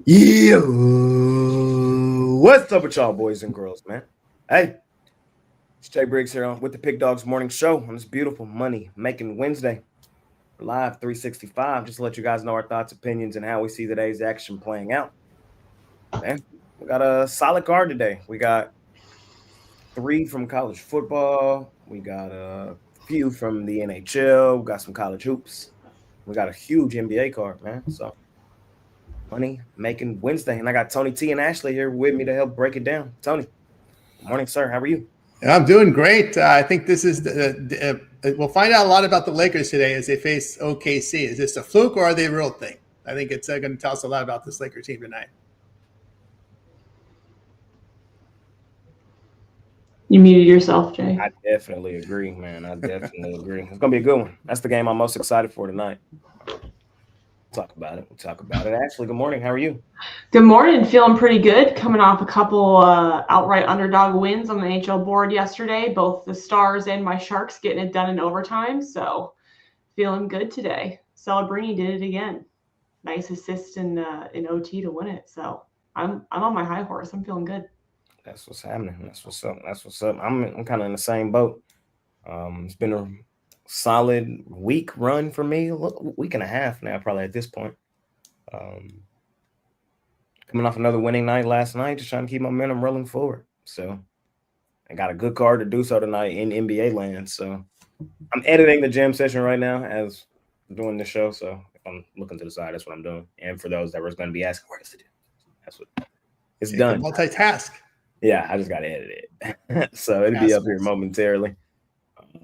Yeah, what's up with y'all, boys and girls, man? Hey, it's Jay Briggs here with the Pick Dawgz morning show on this beautiful money making Wednesday. We're live 365, just to let you guys know our thoughts, opinions, and how we see today's action playing out. Man, we got a solid card today. We got three from college football. We got a few from the NHL. We got some college hoops. We got a huge NBA card, man. So money making Wednesday, and I got Tony T and Ashley here with me to help break it down. Tony, good morning, sir. How are you? I'm doing great. I think this is we'll find out a lot about the Lakers today as they face OKC. Is this a fluke or are they a real thing? I think it's going to tell us a lot about this Laker team tonight. You muted yourself, Jay. I definitely agree, man. I definitely agree. It's gonna be a good one. That's the game I'm most excited for tonight. Talk about it. We'll talk about it. Ashley, good morning. How are you? Good morning. Feeling pretty good. Coming off a couple outright underdog wins on the NHL board yesterday. Both the Stars and my Sharks getting it done in overtime. So feeling good today. Celebrini did it again. Nice assist in OT to win it. So I'm on my high horse. I'm feeling good. That's what's happening. That's what's up. That's what's up. I'm kind of in the same boat. It's been a solid week run for me. Week and a half now, probably at this point. Coming off another winning night last night, just trying to keep momentum rolling forward. So I got a good card to do so tonight in NBA land. So I'm editing the jam session right now as I'm doing the show. So if I'm looking to the side, that's what I'm doing. And for those that were going to be asking, where is it? That's what it's done. Multitask. Yeah, I just got to edit it. So it'll be up here momentarily.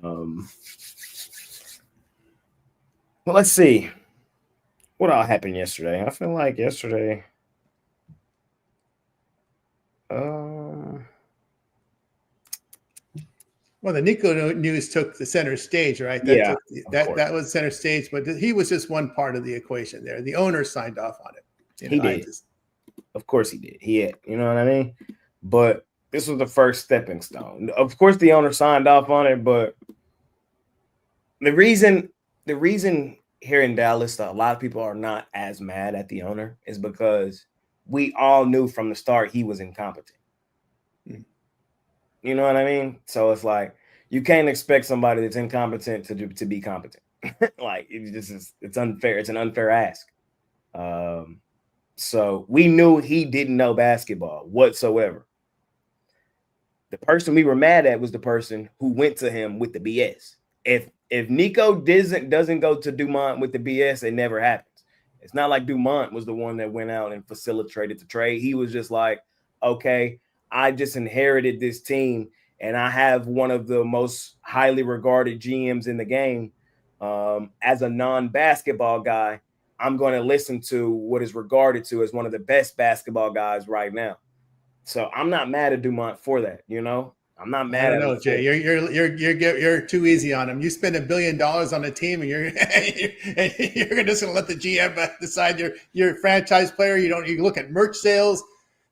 Well, let's see. What all happened yesterday? I feel like yesterday. Well, the Nico news took the center stage, right? That was center stage, but he was just one part of the equation there. The owner signed off on it. He did. Of course he did. He had, you know what I mean? But this was the first stepping stone. Of course, the owner signed off on it, but the reason here in Dallas that a lot of people are not as mad at the owner is because we all knew from the start he was incompetent. You know what I mean? So it's like you can't expect somebody that's incompetent to be competent. Like it's unfair. It's an unfair ask. So we knew he didn't know basketball whatsoever. The person we were mad at was the person who went to him with the BS. If Nico doesn't go to Dumont with the BS, it never happens. It's not like Dumont was the one that went out and facilitated the trade. He was just like, okay, I just inherited this team, and I have one of the most highly regarded GMs in the game. As a non-basketball guy, I'm going to listen to what is regarded to as one of the best basketball guys right now. So I'm not mad at Dumont for that, you know. I'm not mad at him. Jay. You're too easy on him. You spend $1 billion on a team, and you're just going to let the GM decide your franchise player. You look at merch sales.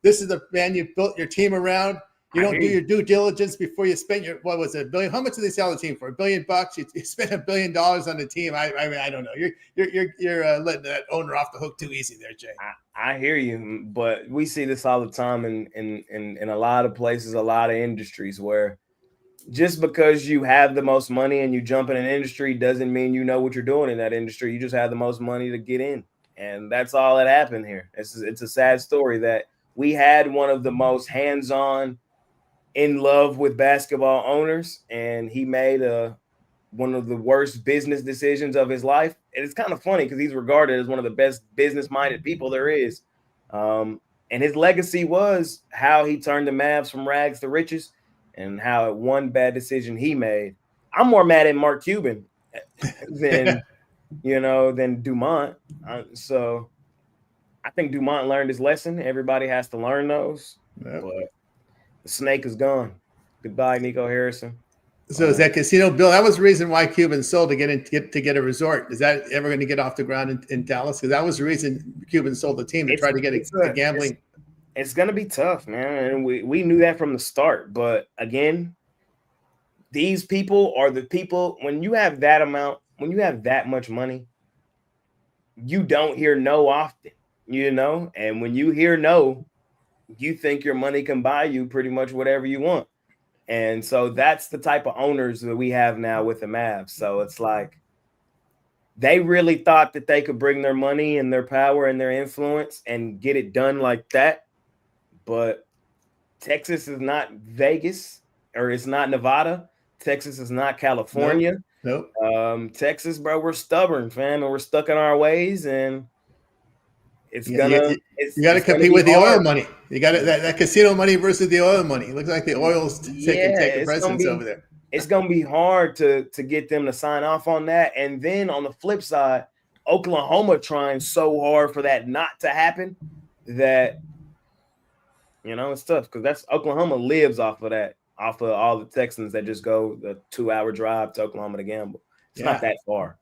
This is the man you built your team around. You don't do your due diligence before you spend what was it, $1 billion? How much did they sell the team for? $1 billion bucks. You spent $1 billion on the team. I don't know. You're letting that owner off the hook too easy there, Jay. I hear you, but we see this all the time in a lot of places, a lot of industries where just because you have the most money and you jump in an industry doesn't mean you know what you're doing in that industry. You just have the most money to get in, and that's all that happened here. It's a sad story that we had one of the most hands-on, in love with basketball owners, and he made one of the worst business decisions of his life. And it's kind of funny because he's regarded as one of the best business-minded people there is. And his legacy was how he turned the Mavs from rags to riches and how one bad decision he made. I'm more mad at Mark Cuban than Dumont. So I think Dumont learned his lesson. Everybody has to learn those. Yep. But the snake is gone. Goodbye, Nico Harrison. So is that casino bill? That was the reason why Cuban sold to get a resort. Is that ever going to get off the ground in Dallas? Because that was the reason Cuban sold the team to try to get a gambling. It's going to be tough, man, and we knew that from the start. But again, these people are the people. When you have that much money, you don't hear no often. you know, and when you hear no, you think your money can buy you pretty much whatever you want. And so that's the type of owners that we have now with the Mavs. So it's like they really thought that they could bring their money and their power and their influence and get it done like that. But Texas is not Vegas, or it's not Nevada. Texas is not California. Nope. Texas, bro, we're stubborn, fam, and we're stuck in our ways, and it's You it's got to compete with the hard. oil money. You got that casino money versus the oil money. It looks like the oil's taking precedence over there. It's gonna be hard to get them to sign off on that. And then on the flip side, Oklahoma trying so hard for that not to happen that, you know, it's tough because that's Oklahoma lives off of that, off of all the Texans that just go the 2-hour drive to Oklahoma to gamble. It's not that far.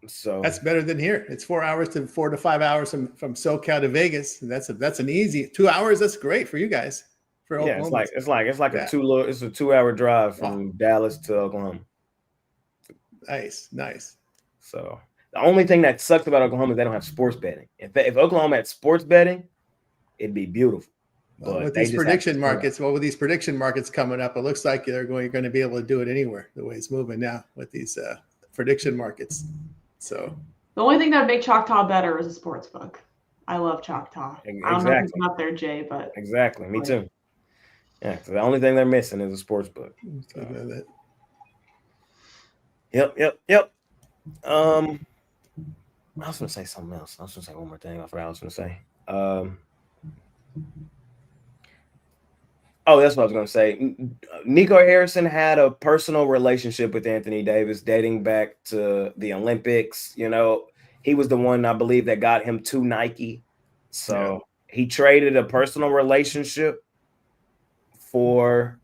So that's better than here. It's 4 to 5 hours from SoCal to Vegas. That's an easy 2 hours. That's great for you guys. For Oklahoma. It's like a 2-hour drive from Dallas to Oklahoma. Nice. So the only thing that sucks about Oklahoma is they don't have sports betting. If Oklahoma had sports betting, it'd be beautiful. Well, with these prediction markets, with these prediction markets coming up, it looks like you're going to be able to do it anywhere. The way it's moving now with these prediction markets. So the only thing that would make Choctaw better is a sports book. I love Choctaw. Exactly. I don't know if it's up there, Jay, but exactly, me too. Yeah, so the only thing they're missing is a sports book. So. Yep. I was gonna say something else. I was gonna say one more thing. I forgot what I was gonna say. That's what I was gonna say. Nico Harrison had a personal relationship with Anthony Davis dating back to the Olympics. You know, he was the one, I believe, that got him to Nike. So he traded a personal relationship for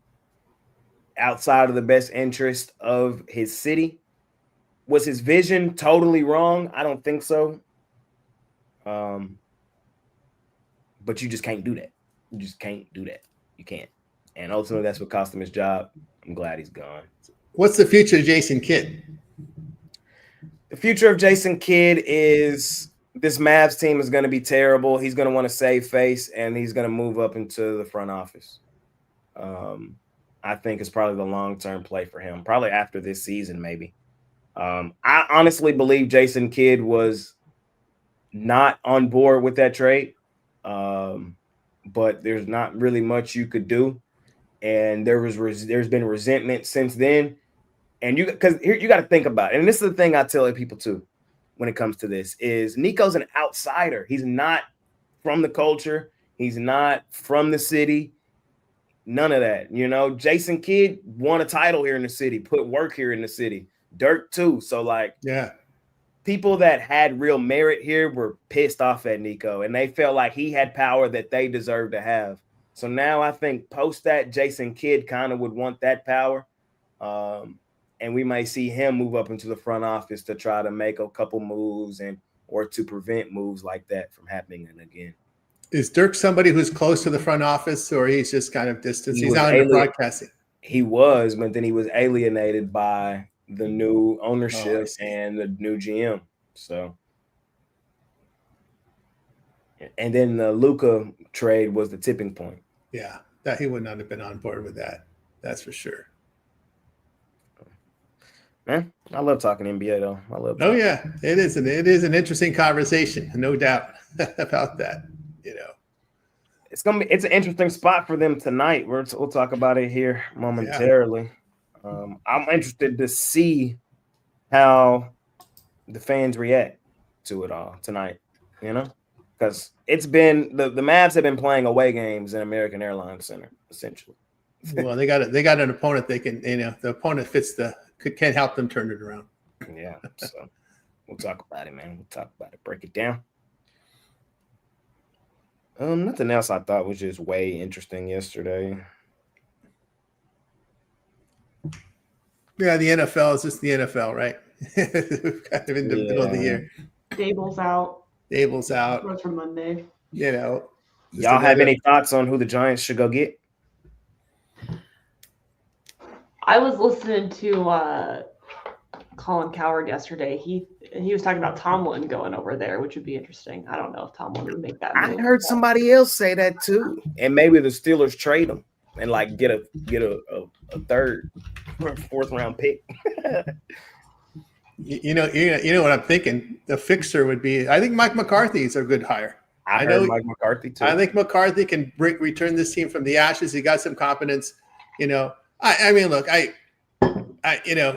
outside of the best interest of his city. Was his vision totally wrong? I don't think so. But you just can't do that. You just can't do that. You can't. And ultimately, that's what cost him his job. I'm glad he's gone. What's the future of Jason Kidd? The future of Jason Kidd is this Mavs team is going to be terrible. He's going to want to save face, and he's going to move up into the front office. I think it's probably the long-term play for him, probably after this season, maybe. I honestly believe Jason Kidd was not on board with that trade, but there's not really much you could do. And there's been resentment since then. And you got to think about it. And this is the thing I tell people too, when it comes to this, is Nico's an outsider. He's not from the culture. He's not from the city. None of that. You know, Jason Kidd won a title here in the city, put work here in the city. Dirk too. So people that had real merit here were pissed off at Nico, and they felt like he had power that they deserved to have. So now I think post that, Jason Kidd kind of would want that power. And we might see him move up into the front office to try to make a couple moves or to prevent moves like that from happening again. Is Dirk somebody who's close to the front office, or he's just kind of distant? He's not into broadcasting. He was, but then he was alienated by the new ownership and the new GM. So, and then the Luka trade was the tipping point. Yeah, that he would not have been on board with that. That's for sure. Man, I love talking NBA though. I love. Oh yeah, it is an interesting conversation, no doubt about that. You know, it's an interesting spot for them tonight. We'll talk about it here momentarily. Yeah. I'm interested to see how the fans react to it all tonight. You know, because it's been the Mavs have been playing away games in American Airlines Center essentially. Well, they got an opponent they can, the opponent can help them turn it around. Yeah, so we'll talk about it, man. We'll talk about it, break it down. Nothing else I thought was just way interesting yesterday. Yeah, the NFL is just the NFL, right? Kind of in the middle of the year. Dable's out. What's for Monday? You know. Y'all have any thoughts on who the Giants should go get? I was listening to Colin Cowherd yesterday. He was talking about Tomlin going over there, which would be interesting. I don't know if Tomlin would make that I move. heard somebody else say that too, and maybe the Steelers trade him and like get a third, fourth round pick. You know what I'm thinking. The fixer would be. I think Mike McCarthy is a good hire. I heard Mike McCarthy too. I think McCarthy can return this team from the ashes. He got some confidence. I mean, look,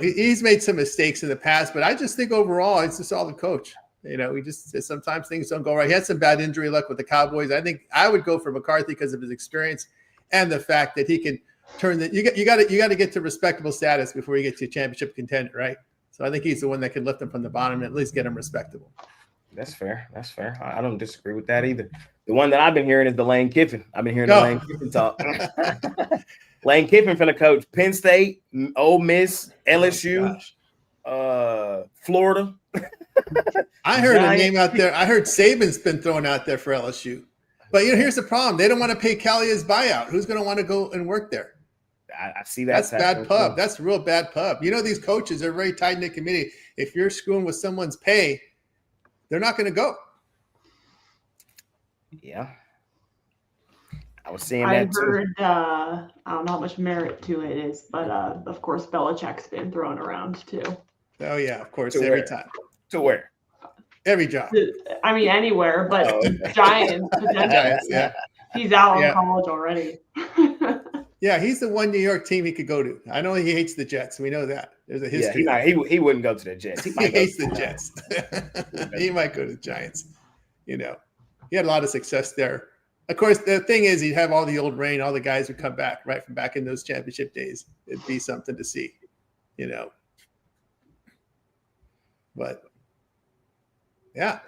he's made some mistakes in the past, but I just think overall he's a solid coach. We just sometimes things don't go right. He had some bad injury luck with the Cowboys. I think I would go for McCarthy because of his experience and the fact that he can turn the. You got to get to respectable status before you get to a championship contender, right? So I think he's the one that can lift them from the bottom and at least get them respectable. That's fair. I don't disagree with that either. The one that I've been hearing is the Lane Kiffin. I've been hearing the Lane Kiffin talk. Lane Kiffin finna coach Penn State, Ole Miss, LSU, Florida. I heard a name out there. I heard Saban's been thrown out there for LSU. But here's the problem. They don't want to pay Calia's buyout. Who's going to want to go and work there? I see that. That's bad pub. That's real bad pub. These coaches are a very tight-knit committee. If you're screwing with someone's pay, they're not going to go. Yeah. I was seeing that too. I don't know how much merit to it is, but of course Belichick's been thrown around too. Oh yeah, of course, every time. To where? Every job. I mean, anywhere, but Giants. Yeah. He's out of college already. Yeah, he's the one New York team he could go to. I know he hates the Jets. We know that. There's a history. Yeah, he wouldn't go to the Jets. He hates the Jets. He might go to the Giants. He had a lot of success there. Of course, the thing is, he'd have all the old reign. All the guys would come back right from back in those championship days. It'd be something to see, But yeah,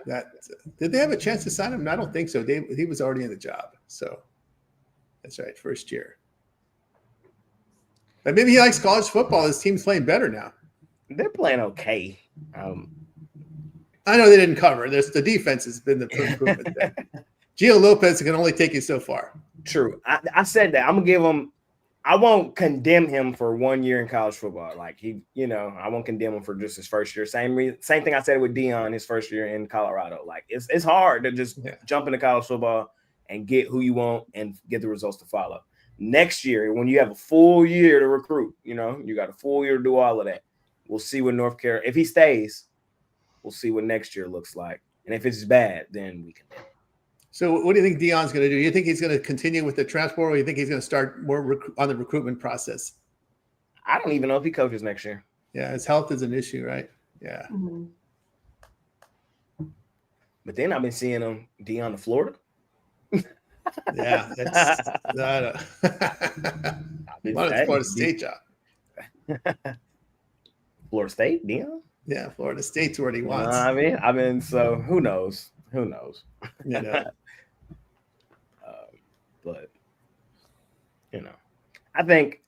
did they have a chance to sign him? I don't think so. He was already in the job. So that's right, first year. But maybe he likes college football. His team's playing better now. They're playing okay. I know they didn't cover. The defense has been the improvement there. Gio Lopez can only take you so far. True. I said that. I'm going to give him – I won't condemn him for 1 year in college football. Like, I won't condemn him for just his first year. Same thing I said with Deion his first year in Colorado. Like, it's hard to just jump into college football and get who you want and get the results to follow. Next year, when you have a full year to recruit, you got a full year to do all of that. We'll see what North Carolina – if he stays, we'll see what next year looks like. And if it's bad, then we can – So what do you think Deion's going to do? You think he's going to continue with the transfer, or you think he's going to start more on the recruitment process? I don't even know if he coaches next year. Yeah, his health is an issue, right? Yeah. Mm-hmm. But then I've been seeing him Deion to Florida. Yeah, that's not a Florida State job. Florida State, Deion? Yeah, Florida State's where he wants. So who knows? But I think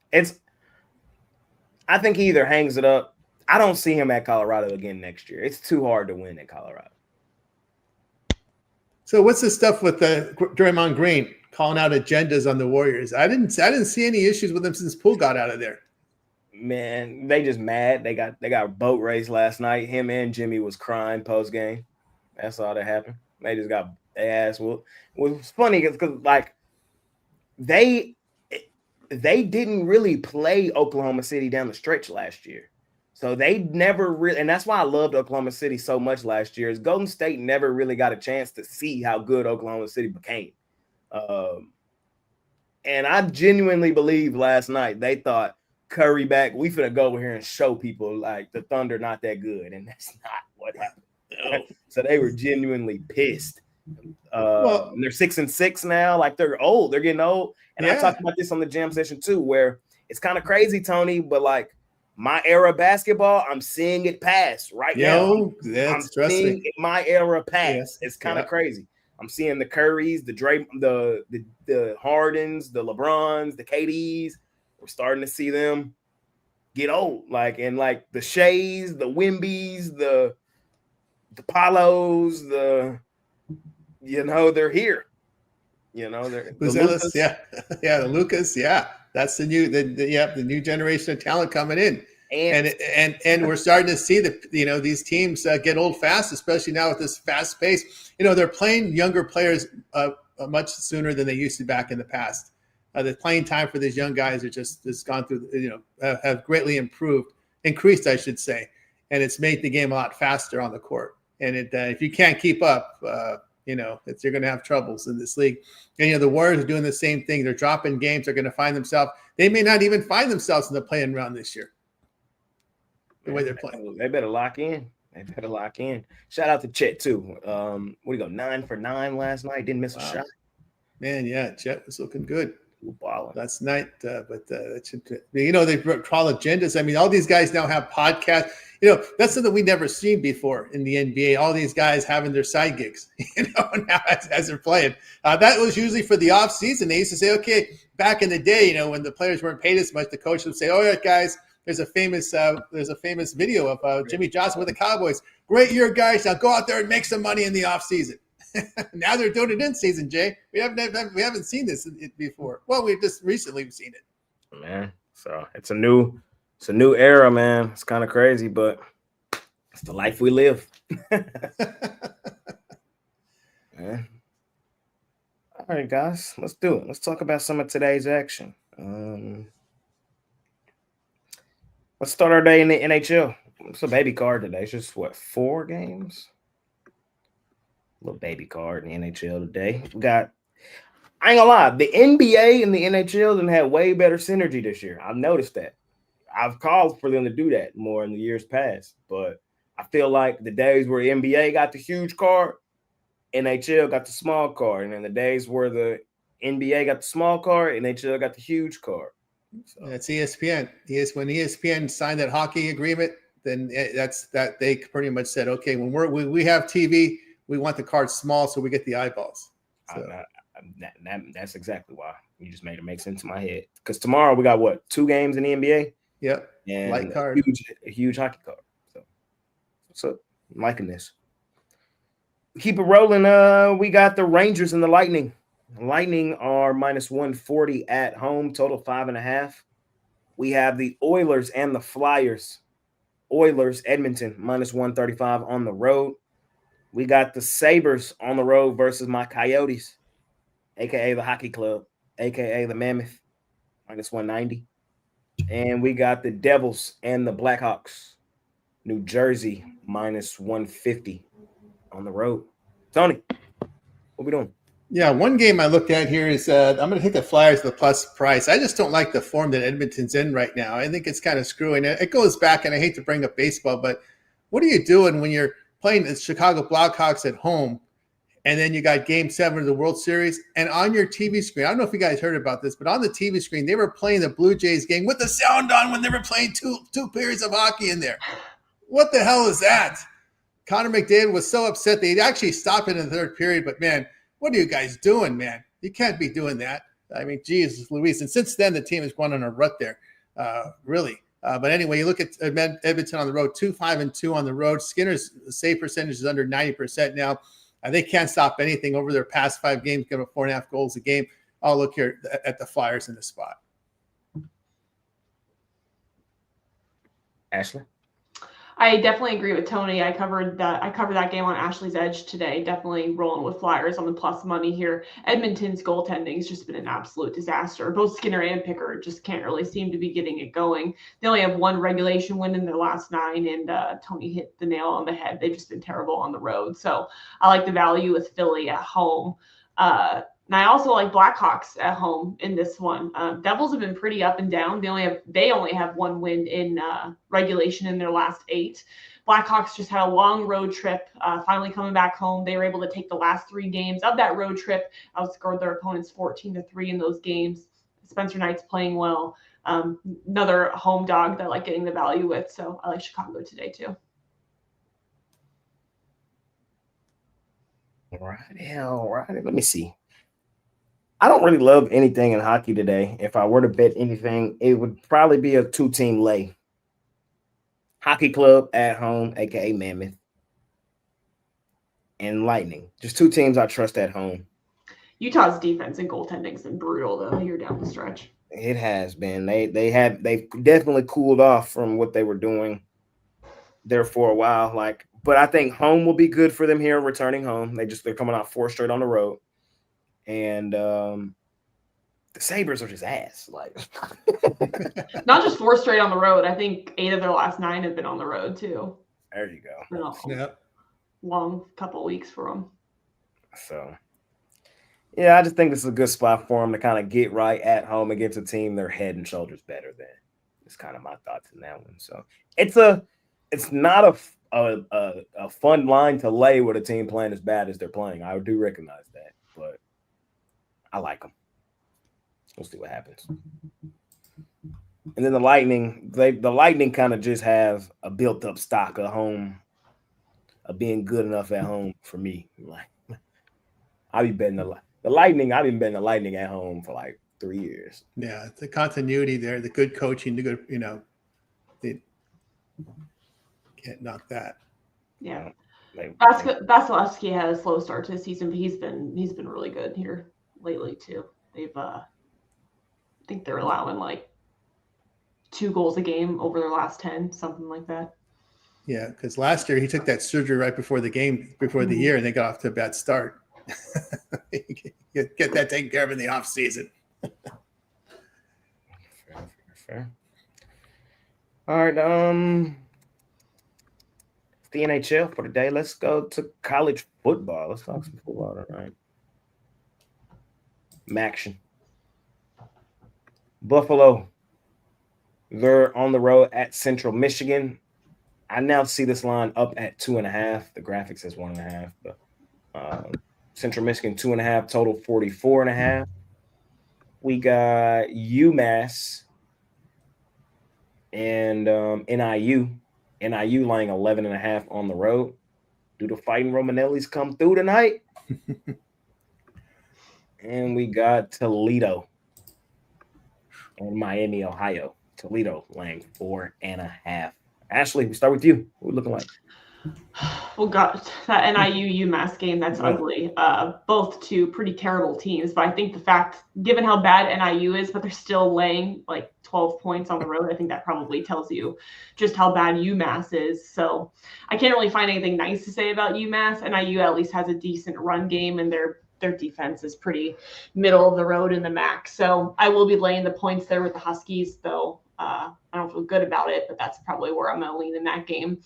he either hangs it up. I don't see him at Colorado again next year. It's too hard to win at Colorado. So what's the stuff with Draymond Green calling out agendas on the Warriors? I didn't see any issues with him since Poole got out of there. Man, they just mad. They got a boat race last night. Him and Jimmy was crying post game. That's all that happened. They just got their ass whooped. What was funny is because like they didn't really play Oklahoma City down the stretch last year. So they never really, and that's why I loved Oklahoma City so much last year, is Golden State never really got a chance to see how good Oklahoma City became. And I genuinely believe last night they thought Curry back, we finna go over here and show people like the Thunder not that good. And that's not what happened. So they were genuinely pissed. And they're 6-6 now. Like they're old. They're getting old. And I talked about this on the jam session too, where it's kind of crazy, Tony, but like my era of basketball, I'm seeing it pass right now. I'm seeing my era pass. Yes. It's kind of crazy. I'm seeing the Currys, the Hardens, the LeBrons, the KDs. We're starting to see them get old. Like, and like the Shays, the Wimbies, the Palos, they're here. They're the Lucas, yeah. That's the new generation of talent coming in. And we're starting to see these teams get old fast, especially now with this fast pace. They're playing younger players much sooner than they used to back in the past. The playing time for these young guys are just gone through, have greatly increased, I should say, and it's made the game a lot faster on the court. And if you can't keep up, you're going to have troubles in this league. And the Warriors are doing the same thing. They're dropping games. They're going to find themselves. They may not even find themselves in the play-in round this year. The way they're playing, they better lock in. Shout out to Chet too. What do you go 9 for 9 last night? Didn't miss a shot. Man, yeah, Chet was looking good. Wow. That's night, but they call agendas. I mean, all these guys now have podcasts. That's something we never seen before in the NBA. All these guys having their side gigs, now as they're playing. That was usually for the off season. They used to say, okay, back in the day, when the players weren't paid as much, the coach would say, "Oh yeah, guys, there's a famous video of Jimmy Johnson with the Cowboys. Great year, guys. Now go out there and make some money in the off season." Now they're doing it in season, Jay. We haven't seen this before. Well, we've just recently seen it. Man, so it's a new era, man. It's kind of crazy, but it's the life we live. Man. All right, guys, let's do it. Let's talk about some of today's action. Let's start our day in the NHL. It's a baby card today. It's just 4 games? Little baby card in the NHL today. We got, I ain't gonna lie, the NBA and the NHL done had way better synergy this year. I've noticed that. I've called for them to do that more in the years past, but I feel like the days where the NBA got the huge card, NHL got the small card, and then the days where the NBA got the small card, NHL got the huge card. So. That's ESPN. When ESPN signed that hockey agreement, then they pretty much said, okay, when we have TV, we want the card small so we get the eyeballs. So. That's exactly why. You just made it make sense in my head. Because tomorrow we got 2 games in the NBA? Yep. And light card. A huge hockey card. So I'm liking this. Keep it rolling. We got the Rangers and the Lightning. Lightning are minus 140 at home, total 5.5. We have the Oilers and the Flyers. Oilers, Edmonton, minus 135 on the road. We got the Sabres on the road versus my Coyotes, a.k.a. the Hockey Club, a.k.a. the Mammoth, minus 190. And we got the Devils and the Blackhawks, New Jersey, minus 150 on the road. Tony, what we doing? Yeah, one game I looked at here is I'm going to take the Flyers the plus price. I just don't like the form that Edmonton's in right now. I think it's kind of screwing. It goes back, and I hate to bring up baseball, but what are you doing when you're playing the Chicago Blackhawks at home, and then you got Game 7 of the World Series, and on your TV screen, I don't know if you guys heard about this, but on the TV screen, they were playing the Blue Jays game with the sound on when they were playing two periods of hockey in there. What the hell is that? Connor McDavid was so upset they actually stopped it in the 3rd period, but man, what are you guys doing, man? You can't be doing that. I mean, Jesus Louise. And since then, the team has gone on a rut there, really. But anyway, you look at Edmonton on the road, 2-5-2 on the road. Skinner's save percentage is under 90% now. They can't stop anything over their past 5 games, give up 4.5 goals a game. I'll look here at the Flyers in the spot. Ashley? I definitely agree with Tony. I covered that game on Ashley's Edge today. Definitely rolling with Flyers on the plus money here. Edmonton's goaltending has just been an absolute disaster. Both Skinner and Pickard just can't really seem to be getting it going. They only have 1 regulation win in their last 9, and Tony hit the nail on the head. They've just been terrible on the road. So I like the value with Philly at home. And I also like Blackhawks at home in this one. Devils have been pretty up and down. They only have 1 win in regulation in their last 8. Blackhawks just had a long road trip, finally coming back home. They were able to take the last 3 games of that road trip, outscored their opponents 14-3 in those games. Spencer Knight's playing well. Another home dog that I like getting the value with. So I like Chicago today too. All right. Let me see. I don't really love anything in hockey today. If I were to bet anything, it would probably be a 2-team lay. Hockey Club at home, a.k.a. Mammoth, and Lightning. Just 2 teams I trust at home. Utah's defense and goaltending's been brutal, though, here down the stretch. It has been. They've definitely cooled off from what they were doing there for a while. But I think home will be good for them here, returning home. They're coming out 4 straight on the road. And the Sabres are just ass. Not just 4 straight on the road. I think 8 of their last 9 have been on the road too. There you go. Yep. Long couple weeks for them. So, yeah, I just think this is a good spot for them to kind of get right at home against a team they're head and shoulders better than. It's kind of my thoughts in that one. So it's not a fun line to lay with a team playing as bad as they're playing. I do recognize that, but I like them. We'll see what happens. And then the Lightning kind of just have a built-up stock of home, of being good enough at home for me. I'll be betting the Lightning. I've been betting the Lightning at home for 3 years. Yeah, the continuity there, the good coaching, the good, they can't knock that. Yeah, Vasilevsky had a slow start to the season, but he's been really good here lately too. They've I think they're allowing 2 goals a game over their last 10, something like that. Yeah, because last year he took that surgery right before the year, and they got off to a bad start. Get that taken care of in the off season. Fair. All right, the NHL for today. Let's go to college football. Let's talk some football, all right? Maction. Buffalo. They're on the road at Central Michigan. I now see this line up at 2.5. The graphic says 1.5, but Central Michigan 2.5, total 44.5. We got UMass and NIU. NIU laying 11.5 on the road. Do the Fighting Romanellis come through tonight? And we got Toledo and Miami, Ohio. Toledo laying 4.5. Ashley, we start with you. What are we looking like? Well, God, that NIU UMass game, that's ugly. Both two pretty terrible teams, but I think the fact, given how bad NIU is, but they're still laying 12 points on the road, I think that probably tells you just how bad UMass is. So I can't really find anything nice to say about UMass. NIU at least has a decent run game, and their defense is pretty middle of the road in the MAC. So I will be laying the points there with the Huskies, though I don't feel good about it, but that's probably where I'm going to lean in that game.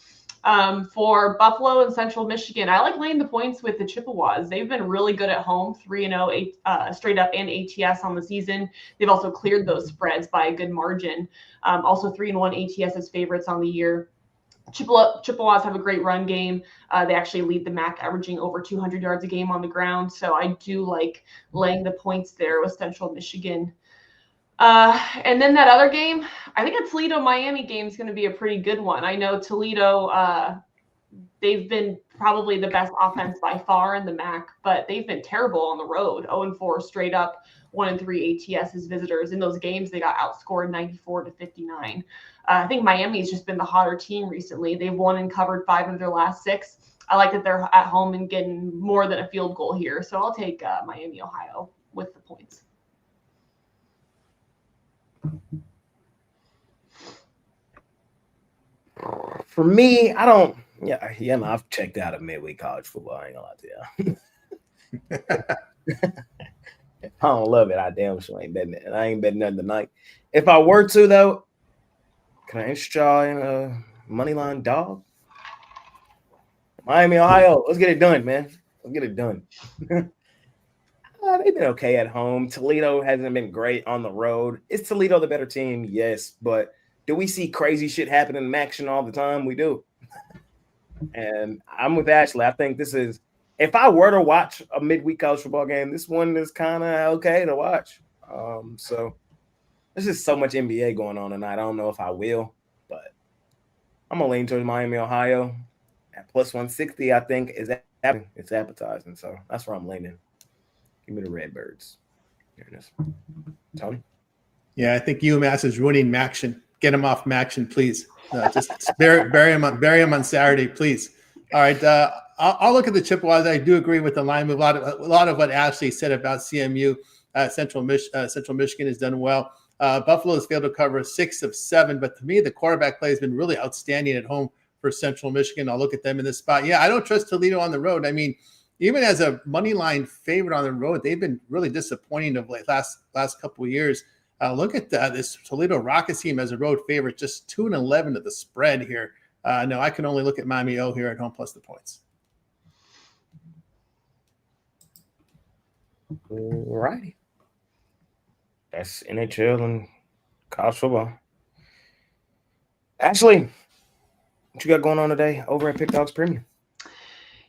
For Buffalo and Central Michigan, I like laying the points with the Chippewas. They've been really good at home, 3-0 straight up and ATS on the season. They've also cleared those spreads by a good margin. Also 3-1 ATS as favorites on the year. Chippewas have a great run game. They actually lead the MAC, averaging over 200 yards a game on the ground. So I do like laying the points there with Central Michigan. And then that other game, I think a Toledo-Miami game is going to be a pretty good one. I know Toledo, they've been probably the best offense by far in the MAC, but they've been terrible on the road, 0-4 straight up, 1-3 ATS as visitors. In those games, they got outscored 94-59. I think Miami's just been the hotter team recently. They've won and covered 5 of their last 6. I like that they're at home and getting more than a field goal here. So I'll take Miami, Ohio with the points. For me, I don't. Yeah, I've checked out of midweek college football. I ain't gonna lie to you. I don't love it. I damn sure ain't betting it. I ain't betting nothing tonight. If I were to, though, can I interest y'all in a moneyline dog? Miami, Ohio. Let's get it done, man. Let's get it done. They've been okay at home. Toledo hasn't been great on the road. Is Toledo the better team? Yes. But do we see crazy shit happening in action all the time? We do. And I'm with Ashley. I think this is, if I were to watch a midweek college football game, this one is kind of okay to watch. So there's just so much NBA going on tonight. I don't know if I will, but I'm going to lean towards Miami, Ohio at plus 160. I think it's appetizing. So that's where I'm leaning. Give me the Redbirds. Here it is. Tony? Yeah, I think UMass is ruining Maction. Get him off Maction, please. Just bury him on Saturday, please. All right. I'll look at the Chippewas. I do agree with the line move. A lot of what Ashley said about CMU. Central Michigan has done well. Buffalo has failed to cover 6 of 7, but to me, the quarterback play has been really outstanding at home for Central Michigan. I'll look at them in this spot. Yeah, I don't trust Toledo on the road. I mean, even as a money line favorite on the road, they've been really disappointing of late last couple of years. Look at this Toledo Rockets team as a road favorite, just 2-11 to the spread here. No, I can only look at Miami O here at home plus the points. All righty. That's NHL and college football. Ashley, what you got going on today over at PickDawgz Premium?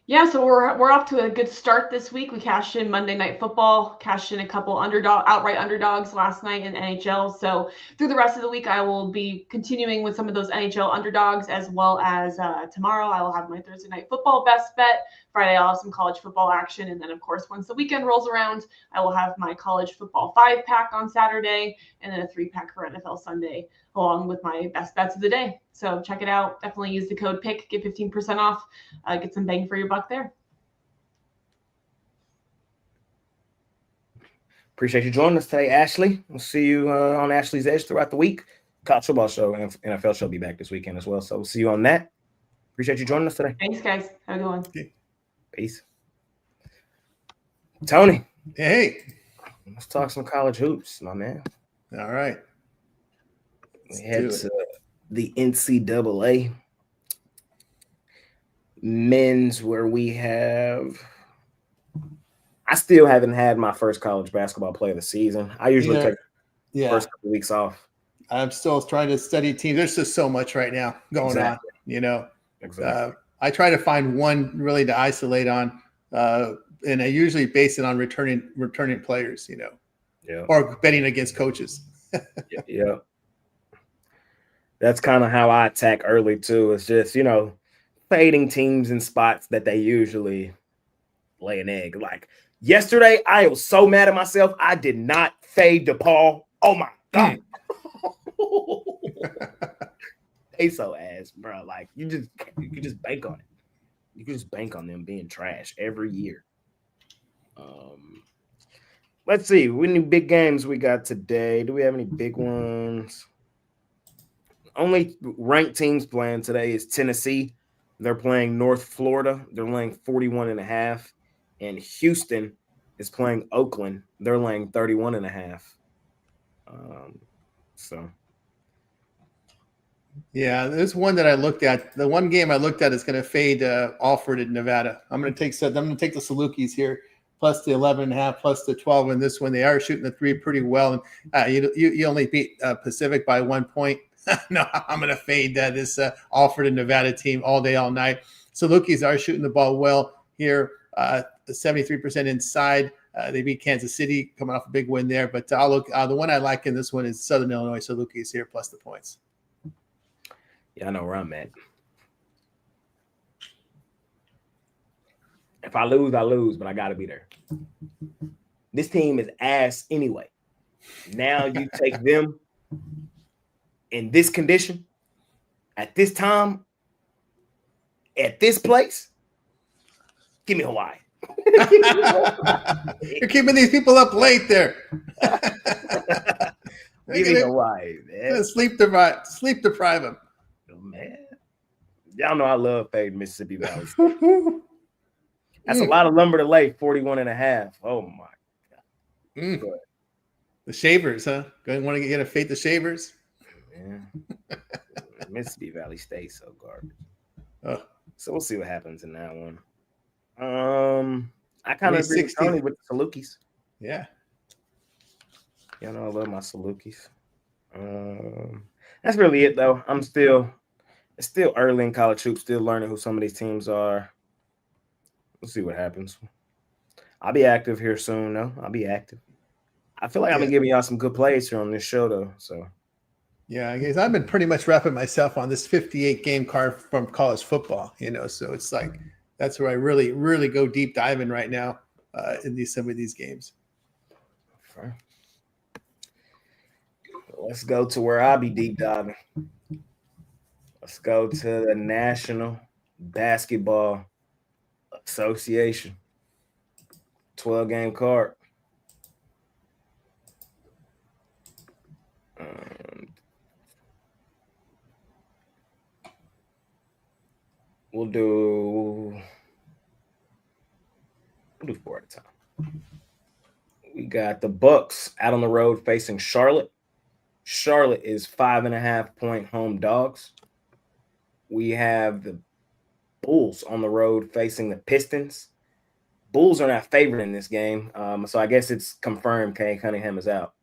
Yeah, so we're off to a good start this week. We cashed in Monday Night Football, cashed in a couple outright underdogs last night in NHL. So through the rest of the week, I will be continuing with some of those NHL underdogs, as well as tomorrow I will have my Thursday Night Football best bet. Friday I'll have some college football action, and then of course once the weekend rolls around, I will have my college football 5-pack on Saturday, and then a 3-pack for NFL Sunday, along with my best bets of the day. So check it out. Definitely use the code PICK, get 15% off, get some bang for your buck there. Appreciate you joining us today, Ashley. We'll see you on Ashley's Edge throughout the week. College football show and NFL show will be back this weekend as well. So we'll see you on that. Appreciate you joining us today. Thanks, guys. Have a good one. Okay. Peace. Tony. Hey. Let's talk some college hoops, my man. All right. We head to the NCAA men's, where we have – I still haven't had my first college basketball play of the season. I usually take the first couple weeks off. I'm still trying to study teams. There's just so much right now going on, you know. Exactly. I try to find one really to isolate on, and I usually base it on returning players, you know, or betting against coaches. Yeah. That's kind of how I attack early too. It's just, you know, fading teams in spots that they usually lay an egg. Like yesterday, I was so mad at myself. I did not fade DePaul. Oh my God. They so ass, bro. Like you can just bank on it. You can just bank on them being trash every year. Let's see. What new big games we got today? Do we have any big ones? Only ranked teams playing today is Tennessee. They're playing North Florida. They're laying 41.5. And Houston is playing Oakland. They're laying 31.5. So. Yeah, there's one that I looked at. The one game I looked at is going to fade Alford in Nevada. I'm going to take the Salukis here, plus the 11.5, plus the 12 in this one. They are shooting the three pretty well. And you only beat Pacific by 1 point. No, I'm going to fade this Alford and Nevada team all day, all night. Salukis are shooting the ball well here, 73% inside. They beat Kansas City, coming off a big win there. But I'll look. The one I like in this one is Southern Illinois Salukis here, plus the points. Yeah, I know where I'm at. If I lose, I lose, but I got to be there. This team is ass anyway. Now you take them in this condition, at this time, at this place, give me Hawaii. You're keeping these people up late there. Give me Hawaii, man. Sleep deprive them. Man, y'all know I love fading Mississippi Valley. That's a lot of lumber to lay, 41.5. Oh my God. The Shavers, huh? Going want to get a fade the Shavers? Yeah. Mississippi Valley State so garbage. So we'll see what happens in that one. I kind of agree with Tony with the Salukis. Yeah. Y'all know I love my Salukis. That's really it though. It's still early in college hoops, still learning who some of these teams are. We'll see what happens. I'll be active here soon, though. I'll be active. I feel like I've been giving y'all some good plays here on this show, though. So, yeah, I guess I've been pretty much wrapping myself on this 58 game card from college football, you know. So it's like that's where I really, really go deep diving right now in some of these games. Okay. Let's go to where I'll be deep diving. Let's go to the National Basketball Association 12-game card. We'll do 4 at a time. We got the Bucks out on the road facing Charlotte. Charlotte is 5.5-point home dogs. We have the Bulls on the road facing the Pistons. Bulls are not favored in this game, so I guess it's confirmed Kay Cunningham is out.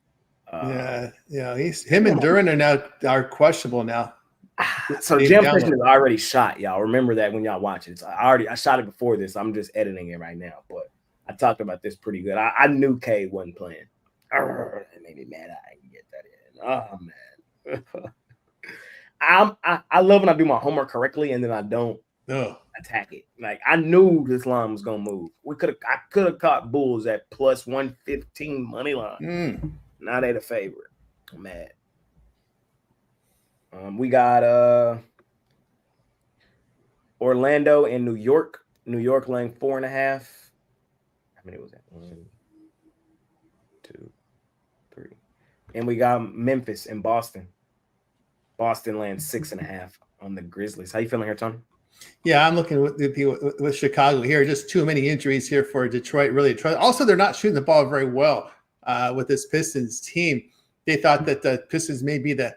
Yeah. Him and Duran are questionable now. So Jam Session is already shot, y'all. Remember that when y'all watch it. I shot it before this. I'm just editing it right now, but I talked about this pretty good. I knew Kay wasn't playing. It made me mad. I didn't get that in. Oh man. I love when I do my homework correctly and then I don't attack it. Like I knew this line was gonna move. I could have caught Bulls at plus 115 money line. Now they the favorite. I'm mad. We got Orlando and New York. New York laying 4.5. How many was that? 1, 2, 3. And we got Memphis and Boston. Boston laying 6.5 on the Grizzlies. How you feeling here, Tony? Yeah, I'm looking with Chicago here. Just too many injuries here for Detroit. Really, also they're not shooting the ball very well with this Pistons team. They thought that the Pistons may be the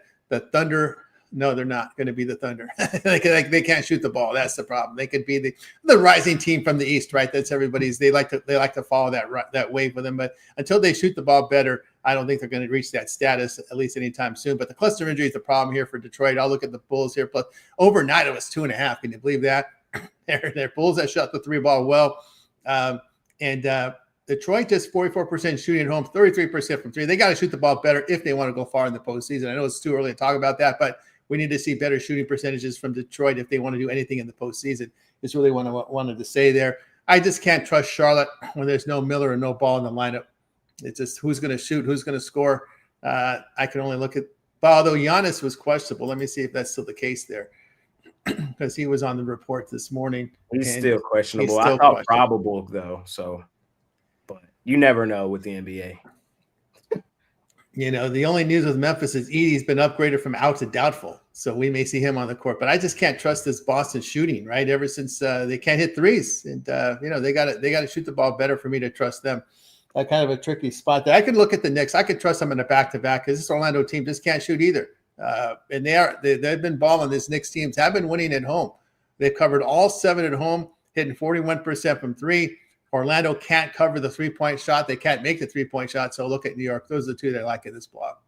Thunder. No, they're not going to be the Thunder. they can't shoot the ball. That's the problem. They could be the rising team from the East, right? That's everybody's. They like to follow that wave with them. But until they shoot the ball better, I don't think they're going to reach that status at least anytime soon. But the cluster injury is the problem here for Detroit. I'll look at the Bulls here. Plus overnight it was 2.5. Can you believe that? They're Bulls that shot the 3 ball well, and Detroit just 44% shooting at home, 33% from 3. They got to shoot the ball better if they want to go far in the postseason. I know it's too early to talk about that, but we need to see better shooting percentages from Detroit if they want to do anything in the postseason. It's really what I wanted to say there. I just can't trust Charlotte when there's no Miller and no Ball in the lineup. It's just who's going to shoot, who's going to score. I can only look at – although Giannis was questionable. Let me see if that's still the case there because he was on the report this morning. He's still questionable. I thought probable, though. So, but you never know with the NBA. You know, the only news with Memphis is Edey's been upgraded from out to doubtful. So we may see him on the court. But I just can't trust this Boston shooting, right? Ever since they can't hit threes. And, they got to shoot the ball better for me to trust them. Kind of a tricky spot there. I could look at the Knicks. I could trust them in a back-to-back because this Orlando team just can't shoot either. And they've been balling. This Knicks teams have been winning at home. They've covered all 7 at home, hitting 41% from 3. Orlando can't cover the 3-point shot. They can't make the 3-point shot. So look at New York. Those are the two that I like in this block.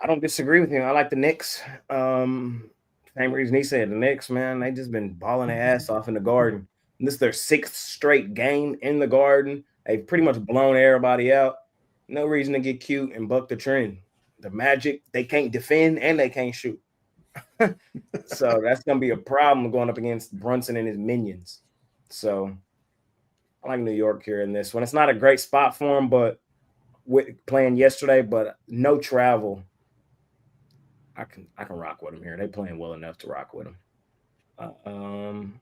I don't disagree with you. I like the Knicks. Same reason he said. The Knicks, man, they just been balling their ass off in the Garden. And this is their 6th straight game in the Garden. They've pretty much blown everybody out. No reason to get cute and buck the trend. The Magic, they can't defend and they can't shoot. So that's going to be a problem going up against Brunson and his minions. So I like New York here in this one. It's not a great spot for them, but with playing yesterday, but no travel. I can rock with them here. They're playing well enough to rock with them.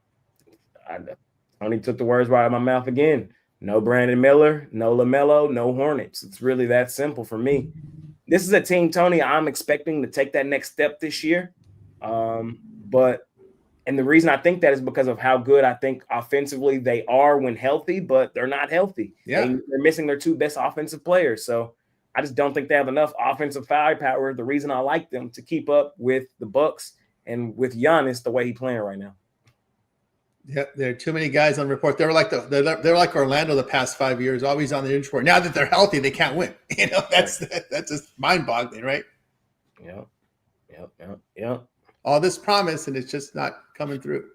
Tony took the words right out of my mouth again. No Brandon Miller, no LaMelo, no Hornets. It's really that simple for me. This is a team, Tony, I'm expecting to take that next step this year. And the reason I think that is because of how good I think offensively they are when healthy, but they're not healthy. Yeah. They're missing their 2 best offensive players. So I just don't think they have enough offensive firepower. The reason I like them to keep up with the Bucks and with Giannis the way he's playing right now. Yeah, there are too many guys on report. They're like Orlando the past 5 years, always on the injury report. Now that they're healthy, they can't win. That's just mind-boggling, right? Yep. All this promise, and it's just not coming through.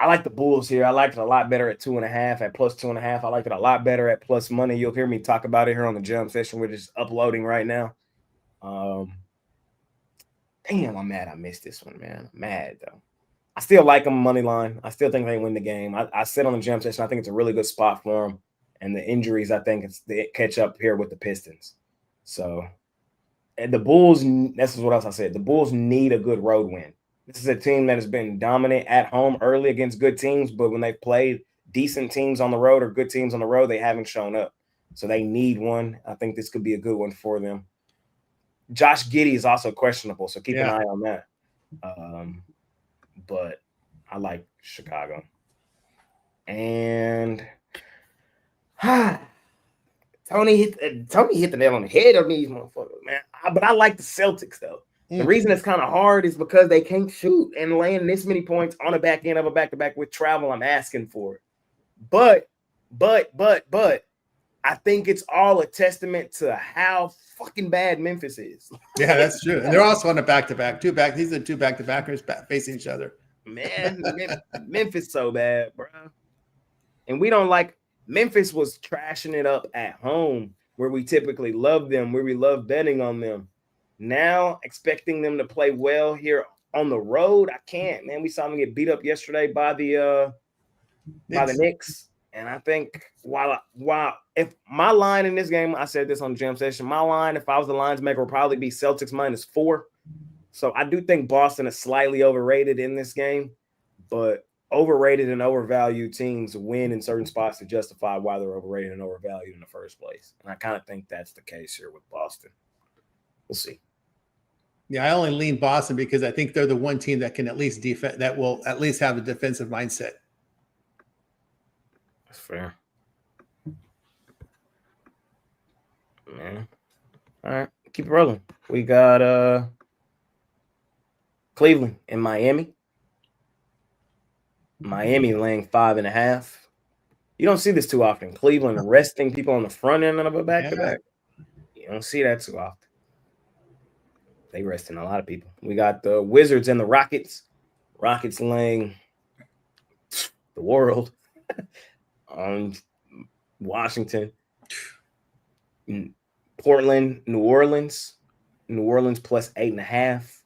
I like the Bulls here. I like it a lot better at 2.5, at plus 2.5. I like it a lot better at plus money. You'll hear me talk about it here on the Jump Session. We're just uploading right now. Damn, I'm mad I missed this one, man. I'm mad, though. I still like them money line. I still think they win the game. I said on the Jump Session, I think it's a really good spot for them. And the injuries, I think they catch up here with the Pistons. So, and the Bulls, this is what else I said. The Bulls need a good road win. This is a team that has been dominant at home early against good teams, but when they've played decent teams on the road or good teams on the road, they haven't shown up. So they need one. I think this could be a good one for them. Josh Giddey is also questionable, so keep an Yeah. eye on that. But I like Chicago. And Tony hit the nail on the head on these motherfuckers, man. But I like the Celtics, though. The reason it's kind of hard is because they can't shoot, and laying this many points on the back end of a back-to-back with travel, I'm asking for it. But I think it's all a testament to how fucking bad Memphis is. Yeah, that's true. And they're also on a back-to-back. These are two back-to-backers facing each other. Man, Memphis so bad, bro. And we don't like – Memphis was trashing it up at home where we typically love them, where we love betting on them. Now, expecting them to play well here on the road, I can't, man. We saw them get beat up yesterday by the Knicks. And I think while if my line in this game, I said this on the jam session, my line, if I was the lines maker, would probably be Celtics -4. So I do think Boston is slightly overrated in this game, but overrated and overvalued teams win in certain spots to justify why they're overrated and overvalued in the first place. And I kind of think that's the case here with Boston. We'll see. Yeah, I only lean Boston because I think they're the one team that can at least that will at least have a defensive mindset. That's fair. Man. All right, keep it rolling. We got Cleveland and Miami. Miami laying 5.5. You don't see this too often. Cleveland resting people on the front end of a back-to-back. You don't see that too often. They resting a lot of people. We got the Wizards and the Rockets. Rockets laying the world on Washington. Portland, New Orleans. New Orleans plus 8.5.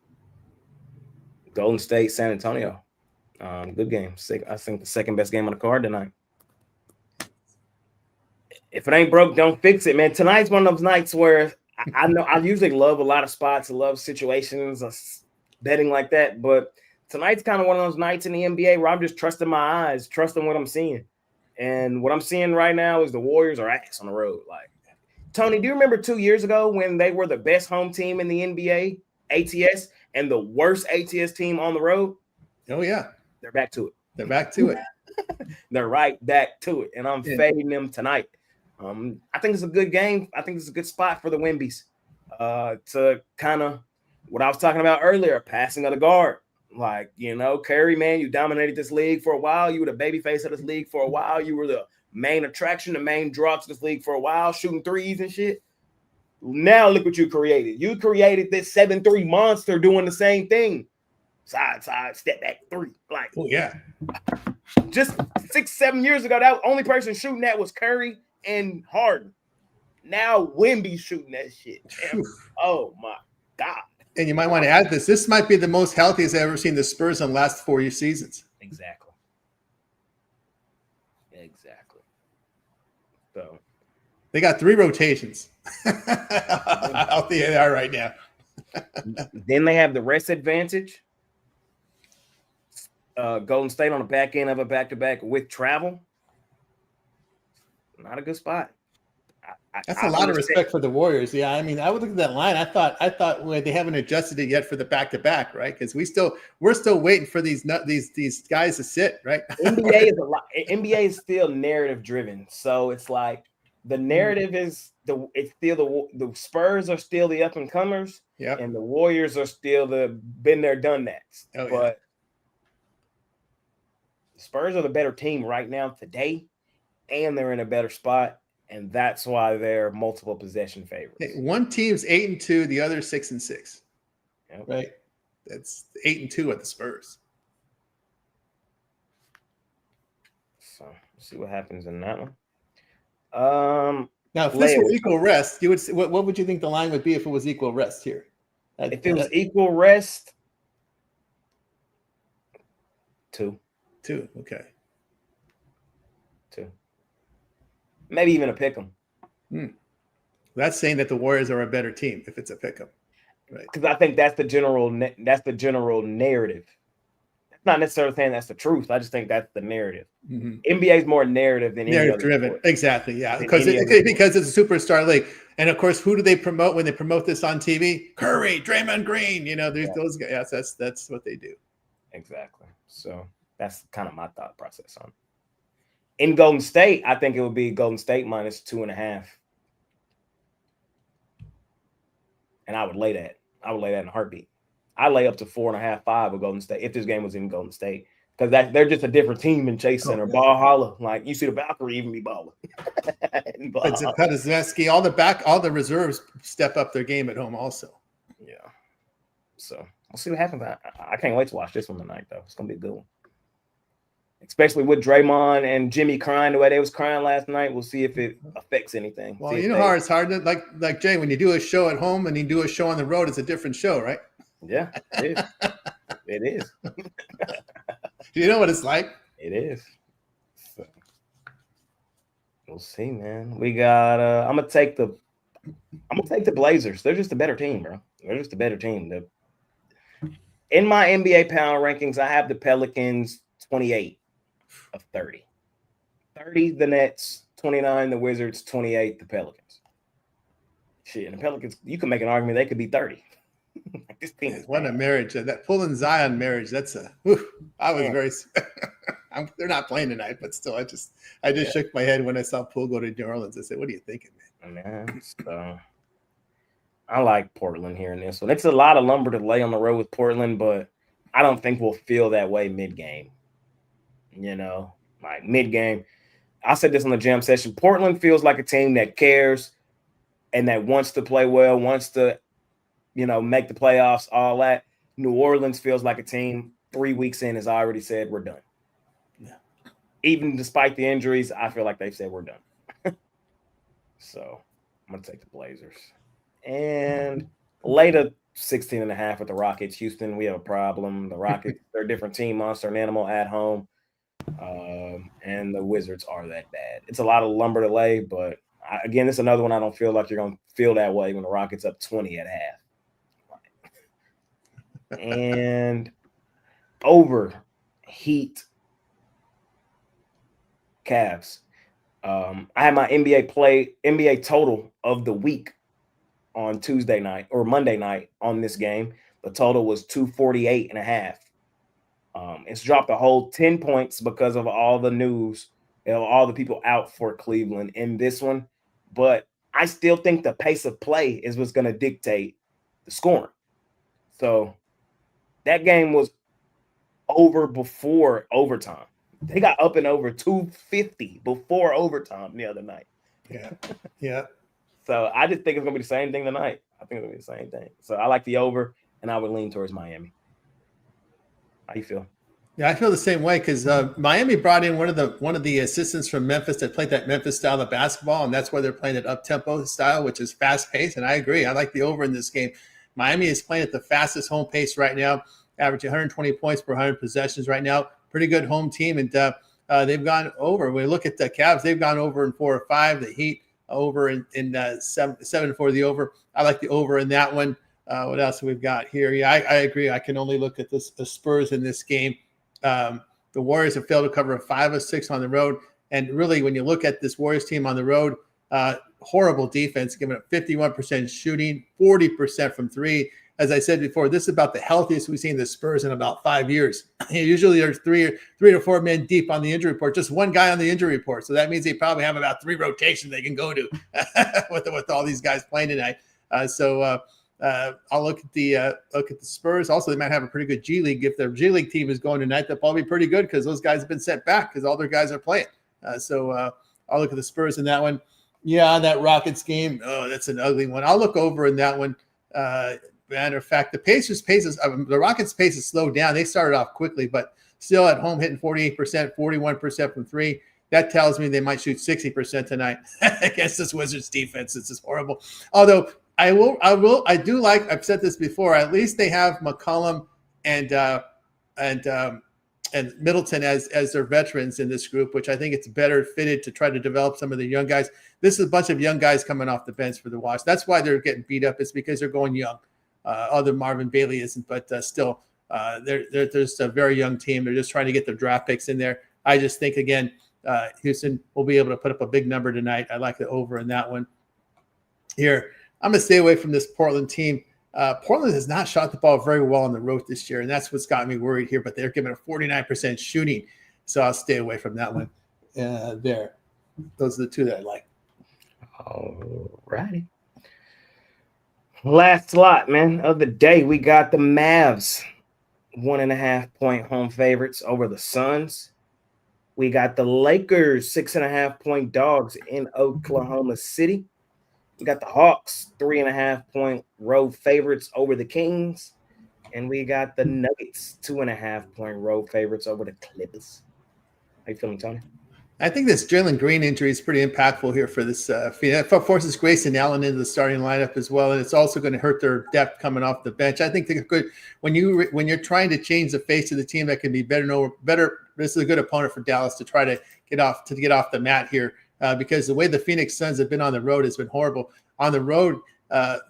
Golden State, San Antonio. Good game. I think the second best game on the card tonight. If it ain't broke, don't fix it, man. Tonight's one of those nights where I know I usually love a lot of spots. I love situations, betting like that. But tonight's kind of one of those nights in the NBA where I'm just trusting my eyes, trusting what I'm seeing. And what I'm seeing right now is the Warriors are ass on the road. Like, Tony, do you remember 2 years ago when they were the best home team in the NBA, ATS, and the worst ATS team on the road? Oh, yeah. They're back to it. They're back to it. They're right back to it. And I'm fading them tonight. I think it's a good game. I think it's a good spot for the Wimbies to kind of what I was talking about earlier, passing of the guard. Like, Curry, man, you dominated this league for a while. You were the baby face of this league for a while. You were the main attraction, the main draw to this league for a while, shooting threes and shit. Now look what you created. You created this 7-3 monster doing the same thing. Side, step back, three. Like, oh, yeah. Just 6-7 years ago, that only person shooting that was Curry and Harden. Now Wemby's shooting that shit. Oh my God. And you might want to add this. This might be the most healthiest I've ever seen the Spurs in the last 4 seasons. Exactly. So they got 3 rotations. How healthy they are right now. Then they have the rest advantage. Golden State on the back end of a back-to-back with travel. Not a good spot. That's a lot of respect for the Warriors. Yeah, I mean, I would look at that line. I thought well, they haven't adjusted it yet for the back-to-back, right? Because we're still waiting for these guys to sit, right? NBA is still narrative driven, so it's like the narrative is the Spurs are still the up and comers, and the Warriors are still the been there, done that. But the Spurs are the better team right now today, and they're in a better spot. And that's why they're multiple possession favorites. Hey, one team's 8-2, the other 6-6. Yep. Right? That's 8-2 at the Spurs. So we'll see what happens in that one. Now, if this were equal rest, you would what would you think the line would be if it was equal rest here? If it was equal rest, 2. 2, okay. 2. Maybe even a pick 'em. That's saying that the Warriors are a better team if it's a pick 'em, right? Because I think that's the general narrative. Not necessarily saying that's the truth. I just think that's the narrative. NBA is more narrative than narrative driven. Exactly, yeah. Because it's a superstar league, And of course, who do they promote when they promote this on TV? Curry, Draymond Green. There's those guys. Yes, that's what they do. Exactly. So that's kind of my thought process on it. In Golden State, I think it would be Golden State minus 2.5. And I would lay that. I would lay that in a heartbeat. I lay up to 4.5, 5 with Golden State if this game was in Golden State. Because they're just a different team in Chase Center. Ball holler. Like, you see the Valkyrie even be balling. Zemeski, all the reserves step up their game at home also. Yeah. So we'll see what happens. I can't wait to watch this one tonight, though. It's going to be a good one. Especially with Draymond and Jimmy crying the way they was crying last night. We'll see if it affects anything. Well, how it's hard to, like Jay, when you do a show at home and you do a show on the road, it's a different show, right? Yeah, it is. It is. Do you know what it's like? It is. So, we'll see, man. We got I'm gonna take the Blazers. They're just a better team, bro. They're just a better team. In my NBA power rankings, I have the Pelicans 28 of 30. 30 the Nets, 29 the Wizards, 28 the Pelicans. Shit, and the Pelicans, you can make an argument they could be 30. This team is what a marriage. That pulling Zion marriage, that's I was very they're not playing tonight, but still I just shook my head when I saw Poole go to New Orleans. I said, what are you thinking, man? So I like Portland here in this one. It's a lot of lumber to lay on the road with Portland, but I don't think we'll feel that way mid-game. Like mid-game. I said this on the jam session. Portland feels like a team that cares and that wants to play well, wants to make the playoffs, all that. New Orleans feels like a team 3 weeks in has already said we're done. Yeah. Even despite the injuries, I feel like they've said we're done. So I'm going to take the Blazers. And later 16.5 with the Rockets. Houston, we have a problem. The Rockets, they're a different team, monster and animal at home. And the Wizards are that bad. It's a lot of lumber to lay, but again, it's another one I don't feel like you're going to feel that way when the Rockets up 20 at half. And over Heat Cavs. I had my NBA total of the week on Tuesday night or Monday night on this game. The total was 248.5. It's dropped a whole 10 points because of all the news, all the people out for Cleveland in this one. But I still think the pace of play is what's going to dictate the scoring. So that game was over before overtime. They got up and over 250 before overtime the other night. Yeah. Yeah. So I just think it's going to be the same thing tonight. I think it's going to be the same thing. So I like the over, and I would lean towards Miami. How you feel? Yeah, I feel the same way because Miami brought in one of the assistants from Memphis that played that Memphis style of basketball, and that's why they're playing that up-tempo style, which is fast-paced, and I agree. I like the over in this game. Miami is playing at the fastest home pace right now, averaging 120 points per 100 possessions right now. Pretty good home team, and they've gone over. When we look at the Cavs, they've gone over in 4 or 5. The Heat over in 7 for the over. I like the over in that one. What else have we got here? Yeah, I agree. I can only look at the Spurs in this game. The Warriors have failed to cover a 5 of 6 on the road. And really, when you look at this Warriors team on the road, horrible defense, giving up 51% shooting, 40% from 3. As I said before, this is about the healthiest we've seen the Spurs in about 5 years. Usually there's three to four men deep on the injury report, just one guy on the injury report. So that means they probably have about 3 rotations they can go to with all these guys playing tonight. I'll look at the Spurs. Also, they might have a pretty good G League. If their G League team is going tonight, they'll probably be pretty good because those guys have been sent back because all their guys are playing. I'll look at the Spurs in that one. Yeah, that Rockets game. Oh, that's an ugly one. I'll look over in that one. Matter of fact, the Rockets' pace has slowed down. They started off quickly, but still at home hitting 48%, 41% from 3. That tells me they might shoot 60% tonight against this Wizards defense. It's just horrible. Although I do like, I've said this before, at least they have McCollum and Middleton as their veterans in this group, which I think it's better fitted to try to develop some of the young guys. This is a bunch of young guys coming off the bench for the Wasps. That's why they're getting beat up. It's because they're going young. Other Marvin Bailey isn't, but still, they're just a very young team. They're just trying to get their draft picks in there. I just think, again, Houston will be able to put up a big number tonight. I like the over in that one. here. I'm going to stay away from this Portland team. Portland has not shot the ball very well on the road this year, and that's what's got me worried here. But they're giving a 49% shooting, so I'll stay away from that one. There, those are the two that I like. All righty. Last slot, man, of the day, we got the Mavs, 1.5-point home favorites over the Suns. We got the Lakers, 6.5-point dogs in Oklahoma City. We got the Hawks, 3.5-point road favorites over the Kings. And we got the Nuggets, 2.5-point road favorites over the Clippers. How you feeling, Tony? I think this Jalen Green injury is pretty impactful here for this. It forces Grayson Allen into the starting lineup as well, and it's also going to hurt their depth coming off the bench. I think they're good when you're trying to change the face of the team that can be better. This is a good opponent for Dallas to try to get off the mat here. Because the way the Phoenix Suns have been on the road has been horrible. On the road,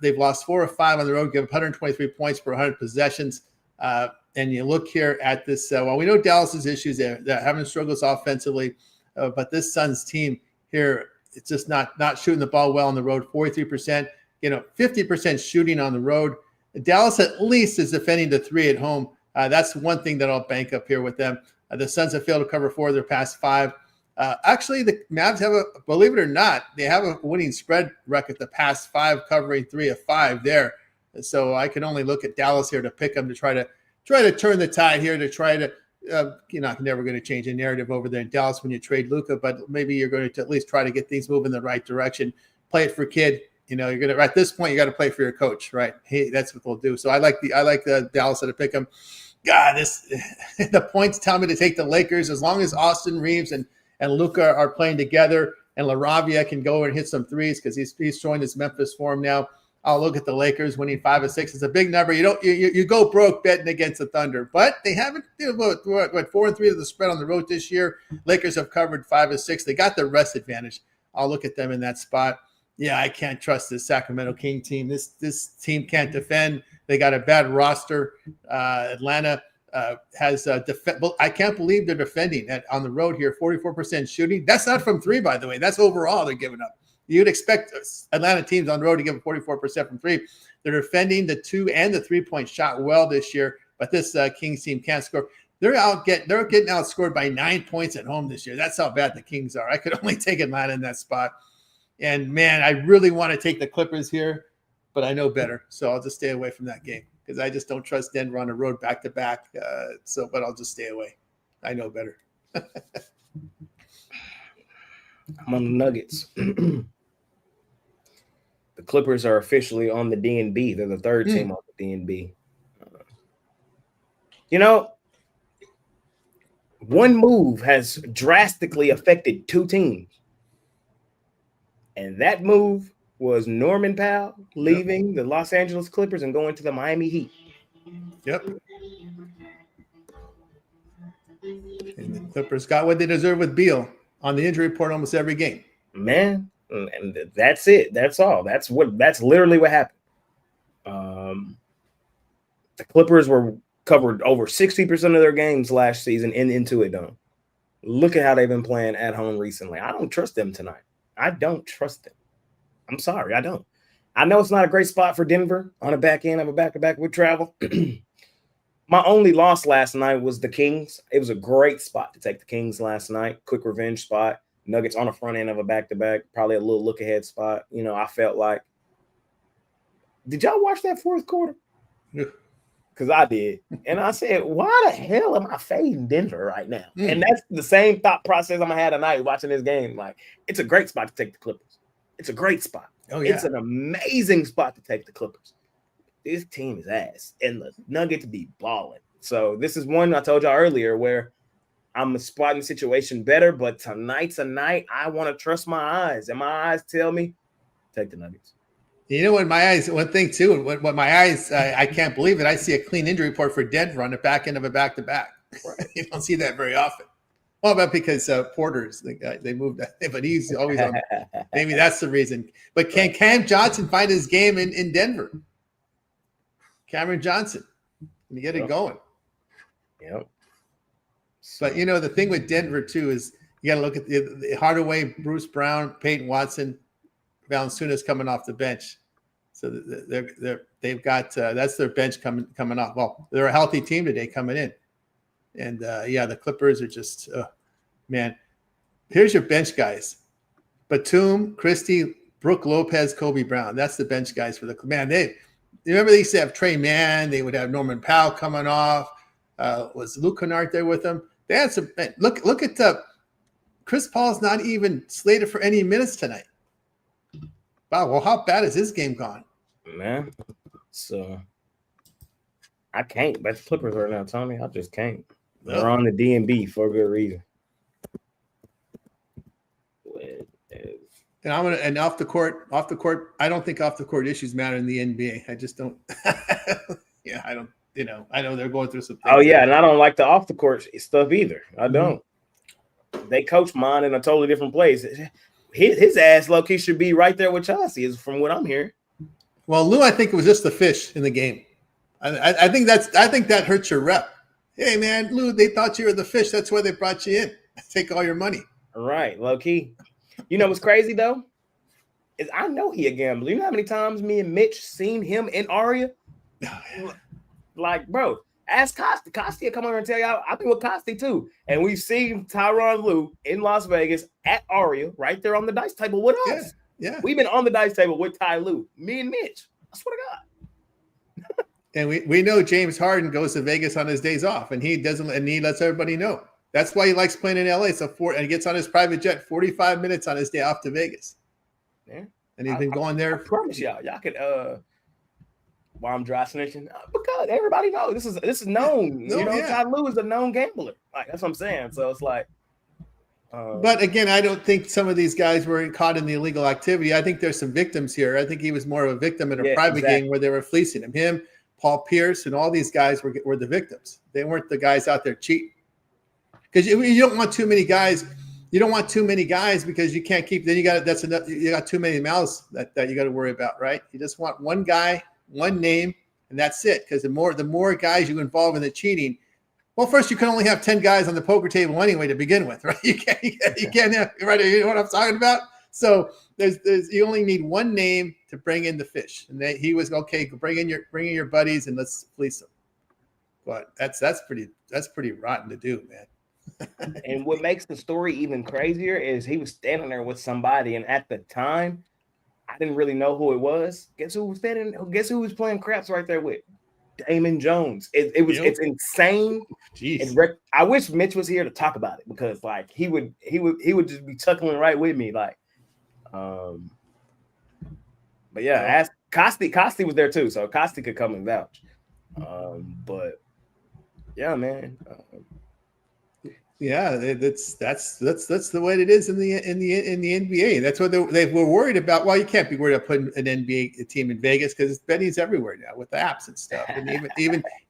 they've lost 4 or 5 on the road, give 123 points per 100 possessions. And you look here at this. Well, we know Dallas's issues. They're having struggles offensively, but this Suns team here, it's just not shooting the ball well on the road. 43%, 50% shooting on the road. Dallas at least is defending the 3 at home. That's one thing that I'll bank up here with them. The Suns have failed to cover 4 of their past 5. Actually, the Mavs have believe it or not, they have a winning spread record the past 5, covering 3 of 5 there. So I can only look at Dallas here to pick them to try to turn the tide here, to try to, you're never going to change a narrative over there in Dallas when you trade Luka, but maybe you're going to at least try to get things moving in the right direction. Play it for kid. You're going to, at this point, you got to play for your coach, right? Hey, that's what they'll do. So I like the Dallas to pick them. God, the points tell me to take the Lakers as long as Austin Reeves and Luka are playing together, and LaRavia can go and hit some threes because he's showing his Memphis form now. I'll look at the Lakers winning 5 of 6. It's a big number. You go broke betting against the Thunder, but they haven't. 4-3 to the spread on the road this year. Lakers have covered 5 of 6. They got the rest advantage. I'll look at them in that spot. Yeah, I can't trust this Sacramento King team. This team can't defend. They got a bad roster. Atlanta has I can't believe they're defending on the road here. 44% shooting. That's not from 3, by the way. That's overall they're giving up. You'd expect Atlanta teams on the road to give 44% from 3. They're defending the 2 and the 3-point shot well this year, but this Kings team can't score. They're getting outscored by 9 points at home this year. That's how bad the Kings are. I could only take Atlanta in that spot. And man, I really want to take the Clippers here, but I know better, so I'll just stay away from that game because I just don't trust Denver on the road back to back. But I'll just stay away. I know better. I'm on the Nuggets. The Clippers are officially on the DNB. They're the third team on the DNB. One move has drastically affected 2 teams. And that move was Norman Powell leaving the Los Angeles Clippers and going to the Miami Heat. Yep. And the Clippers got what they deserve with Beal on the injury report almost every game. Man, and that's it. That's all. That's literally what happened. The Clippers were covered over 60% of their games last season in Intuit Dome. Look at how they've been playing at home recently. I don't trust them tonight. I don't trust them. I'm sorry, I don't. I know it's not a great spot for Denver on the back end of a back-to-back with travel. My only loss last night was the Kings. It was a great spot to take the Kings last night. Quick revenge spot. Nuggets on the front end of a back-to-back. Probably a little look-ahead spot. I felt like. Did y'all watch that fourth quarter? Because I did. And I said, why the hell am I fading Denver right now? And that's the same thought process I'm going to have tonight watching this game. Like, it's a great spot to take the Clippers. It's a great spot. Oh, yeah. It's an amazing spot to take the Clippers. This team is ass. And the Nuggets be balling. So this is one I told y'all earlier where I'm spotting the situation better. But tonight's a night I want to trust my eyes. And my eyes tell me, take the Nuggets. You know what my eyes, one thing too, what my eyes, I can't believe it. I see a clean injury report for Denver on the back end of a back-to-back. Right. You don't see that very often. Well, but because Porter's, they moved that, but he's always on. Maybe that's the reason. But can Cam Johnson find his game in Denver? Cameron Johnson, can you get it going? Yep. But, the thing with Denver too is you got to look at the Hardaway, Bruce Brown, Peyton Watson, Valanciunas coming off the bench. So they've got that's their bench coming off. Well, they're a healthy team today coming in. And the Clippers are just man. Here's your bench guys: Batum, Christie, Brooke Lopez, Kobe Brown. That's the bench guys for the man. You remember they used to have Trey Mann. They would have Norman Powell coming off. Was Luke Kennard there with them? They had some. Look at Chris Paul's not even slated for any minutes tonight. Wow. Well, how bad is his game gone? Man, so I can't. That's Clippers right now, Tommy. I just can't. They're on the D&B for a good reason. And off the court. I don't think off the court issues matter in the NBA. I just don't. Yeah, I don't. I know they're going through some things. Oh yeah, and I don't like the off the court stuff either. I don't. They coach mine in a totally different place. His ass low key should be right there with Chauncey, is from what I'm hearing. Well, Lou, I think it was just the fish in the game. I think that hurts your rep. Hey man, Lou, they thought you were the fish. That's why they brought you in. Take all your money. Right, low key. You know what's crazy though? Is I know he a gambler. You know how many times me and Mitch seen him in Aria? Oh, yeah. Like, bro, ask Costi. Costi will come over and tell y'all. I've been with Costi too. And we've seen Tyronn Lue in Las Vegas at Aria, right there on the dice table with us. Yeah. We've been on the dice table with Ty Lue, me and Mitch. I swear to God. And we know James Harden goes to Vegas on his days off, and he lets everybody know. That's why he likes playing in LA. And he gets on his private jet 45 minutes on his day off to Vegas. Yeah. And he's been going there. I promise y'all could while I'm dry snitching, because everybody knows this is known. Ty Lue is a known gambler. Like that's what I'm saying. So it's like but again, I don't think some of these guys were caught in the illegal activity. I think there's some victims here. I think he was more of a victim in a private game where they were fleecing him. Him, Paul Pierce, and all these guys were the victims. They weren't the guys out there cheating. Because you don't want too many guys. You don't want too many guys because you can't keep. Then you got too many mouths that you got to worry about, right? You just want one guy, one name, and that's it. Because the more guys you involve in the cheating, well, first you can only have 10 guys on the poker table anyway to begin with, right? You can't have, right? You know what I'm talking about? So you only need one name to bring in the fish, and he was okay. Bring in your buddies and let's fleece them. But that's pretty rotten to do, man. And what makes the story even crazier is he was standing there with somebody, and at the time, I didn't really know who it was. Guess who was playing craps right there with? Damon Jones. It's insane. Jeez. I wish Mitch was here to talk about it because like he would just be chuckling right with me. Like, but yeah, ask Costi. Costi was there too, so Costi could come and vouch. But yeah, man. Yeah, that's the way it is in the NBA. That's what they were worried about. Well, you can't be worried about putting an NBA team in Vegas because betting's everywhere now with the apps and stuff. And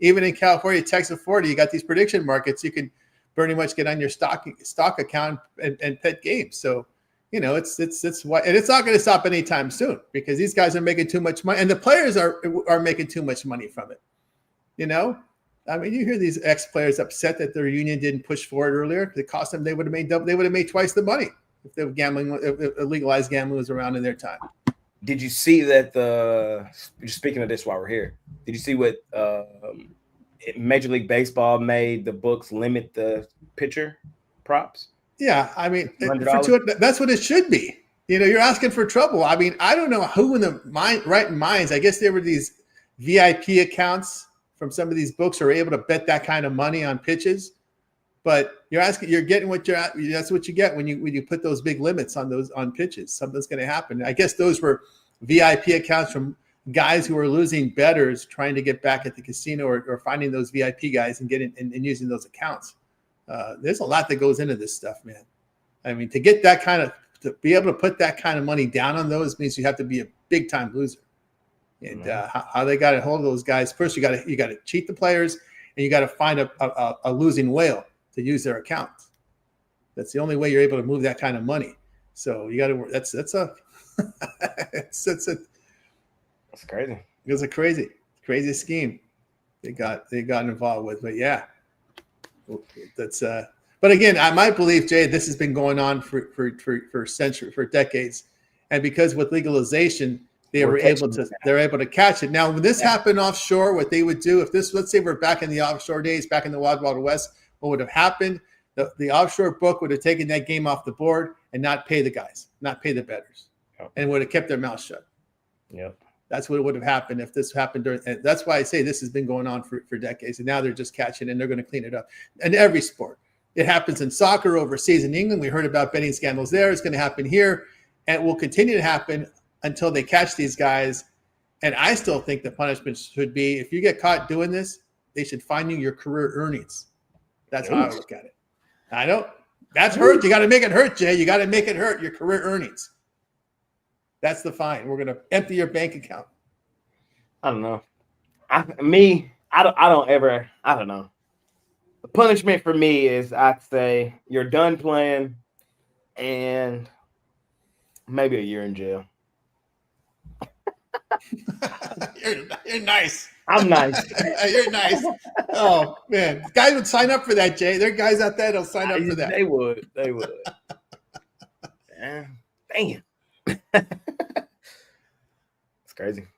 even in California, Texas, Florida, you got these prediction markets. You can pretty much get on your stock account and bet games. So it's why, and it's not going to stop anytime soon because these guys are making too much money, and the players are making too much money from it. I mean, you hear these ex-players upset that their union didn't push forward earlier. It cost them; they would have made twice the money if legalized gambling was around in their time. Did you see that? Speaking of this, while we're here, did you see what Major League Baseball made the books limit the pitcher props? Yeah, I mean, that's what it should be. You're asking for trouble. I mean, I don't know who in the right minds. I guess there were these VIP accounts from some of these books are able to bet that kind of money on pitches, but you're getting that's what you get when you put those big limits on pitches. Something's going to happen. I guess those were VIP accounts from guys who are losing bettors trying to get back at the casino or finding those VIP guys and getting and using those accounts. There's a lot that goes into this stuff, man. I mean, to be able to put that kind of money down on those means you have to be a big time loser. And how they got a hold of those guys? First, you got to cheat the players, and you got to find a losing whale to use their accounts. That's the only way you're able to move that kind of money. So you got to. That's crazy. It was a crazy scheme they got involved with. But yeah, that's. But again, my belief, Jay, this has been going on for decades. And because with legalization, they're We're able to catch it. Now, when this happened offshore, what they would do, if this, let's say we're back in the offshore days, back in the Wild Wild West, what would have happened? The offshore book would have taken that game off the board and not pay the guys, not pay the bettors, and would have kept their mouth shut. Yep. That's what would have happened if this happened during. And that's why I say this has been going on for decades, and now they're just catching it and they're going to clean it up. And every sport, it happens in soccer overseas in England. We heard about betting scandals there. It's going to happen here, and it will continue to happen until they catch these guys. And I still think the punishment should be, if you get caught doing this, they should fine you your career earnings. That's how I look at it. I know that's hurt. You got to make it hurt, Jay. You got to make it hurt your career earnings. That's the fine. We're going to empty your bank account. I don't know. I don't know. The punishment for me is, I'd say you're done playing and maybe a year in jail. You're nice. I'm nice. You're nice. Oh, man. Guys would sign up for that, Jay. There are guys out there that'll sign up for that. They would. Damn. It's crazy.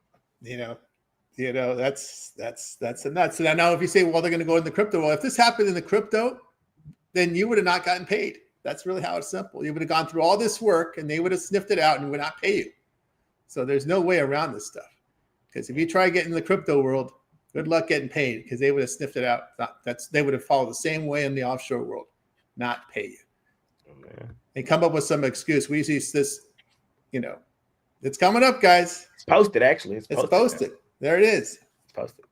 You know, that's the nuts. So now if you say, well, they're going to go in the crypto, well, if this happened in the crypto, then you would have not gotten paid. That's really how it's simple. You would have gone through all this work and they would have sniffed it out and would not pay you. So there's no way around this stuff. Because if you try getting in the crypto world, good luck getting paid, because they would have sniffed it out. They would have followed the same way in the offshore world, not pay you. Oh, man. They come up with some excuse. We see this, it's coming up, guys. It's posted, actually. It's posted. There it is. It's posted.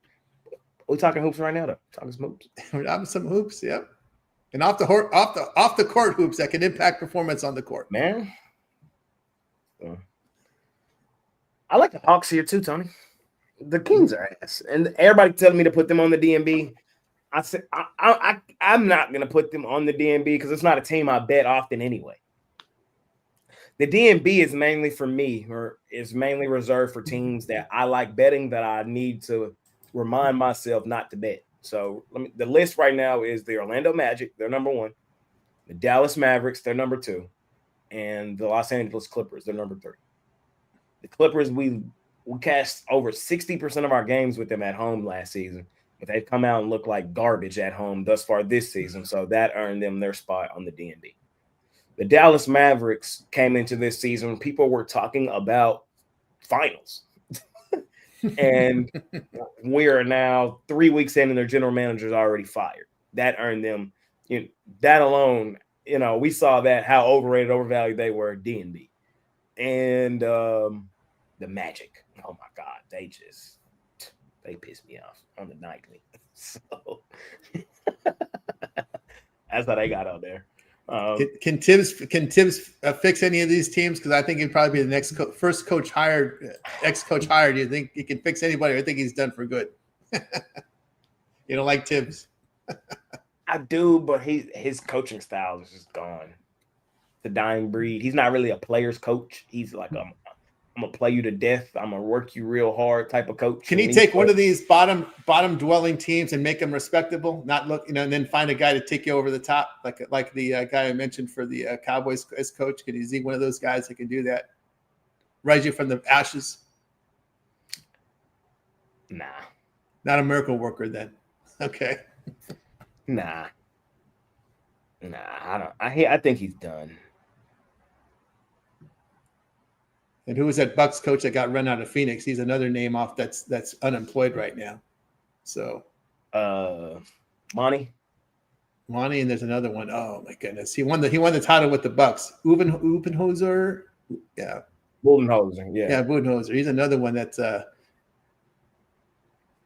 We're talking hoops right now, though. Talking some hoops. We're having some hoops, yep. And off the court hoops that can impact performance on the court. Man. I like the Hawks here too, Tony. The Kings are ass. And everybody telling me to put them on the DMB. I said I'm not going to put them on the DMB because it's not a team I bet often anyway. The DMB is mainly for me, or is mainly reserved for teams that I like betting, that I need to remind myself not to bet. So the list right now is the Orlando Magic, they're number 1, the Dallas Mavericks, they're number 2, and the Los Angeles Clippers, they're number 3. The Clippers, we cashed over 60% of our games with them at home last season, but they've come out and looked like garbage at home thus far this season, so that earned them their spot on the DMB. The Dallas Mavericks came into this season, people were talking about finals. And we are now 3 weeks in and their general manager is already fired. That earned them, that alone, we saw that, how overrated, overvalued they were, DNB. And the Magic, oh my God, they pissed me off on the nightly. So that's how they got out there. Can Tibbs fix any of these teams? Because I think he'd probably be the next ex-coach hired. Do you think he can fix anybody? I think he's done for good. You don't like Tibbs? I do, but his coaching style is just gone. The dying breed. He's not really a player's coach. He's like, I'm gonna play you to death. I'm gonna work you real hard type of coach. Can he take one of these bottom dwelling teams and make them respectable? Not look, and then find a guy to take you over the top, like the guy I mentioned for the Cowboys as coach. Can he one of those guys that can do that? Rise you from the ashes? Nah, not a miracle worker then. Okay. Nah, I don't. I think he's done. And who was that Bucks coach that got run out of Phoenix? He's another name off that's unemployed right now. So, Monty, and there's another one. Oh my goodness, he won the title with the Bucks. Budenholzer, yeah. Budenholzer. He's another one that's.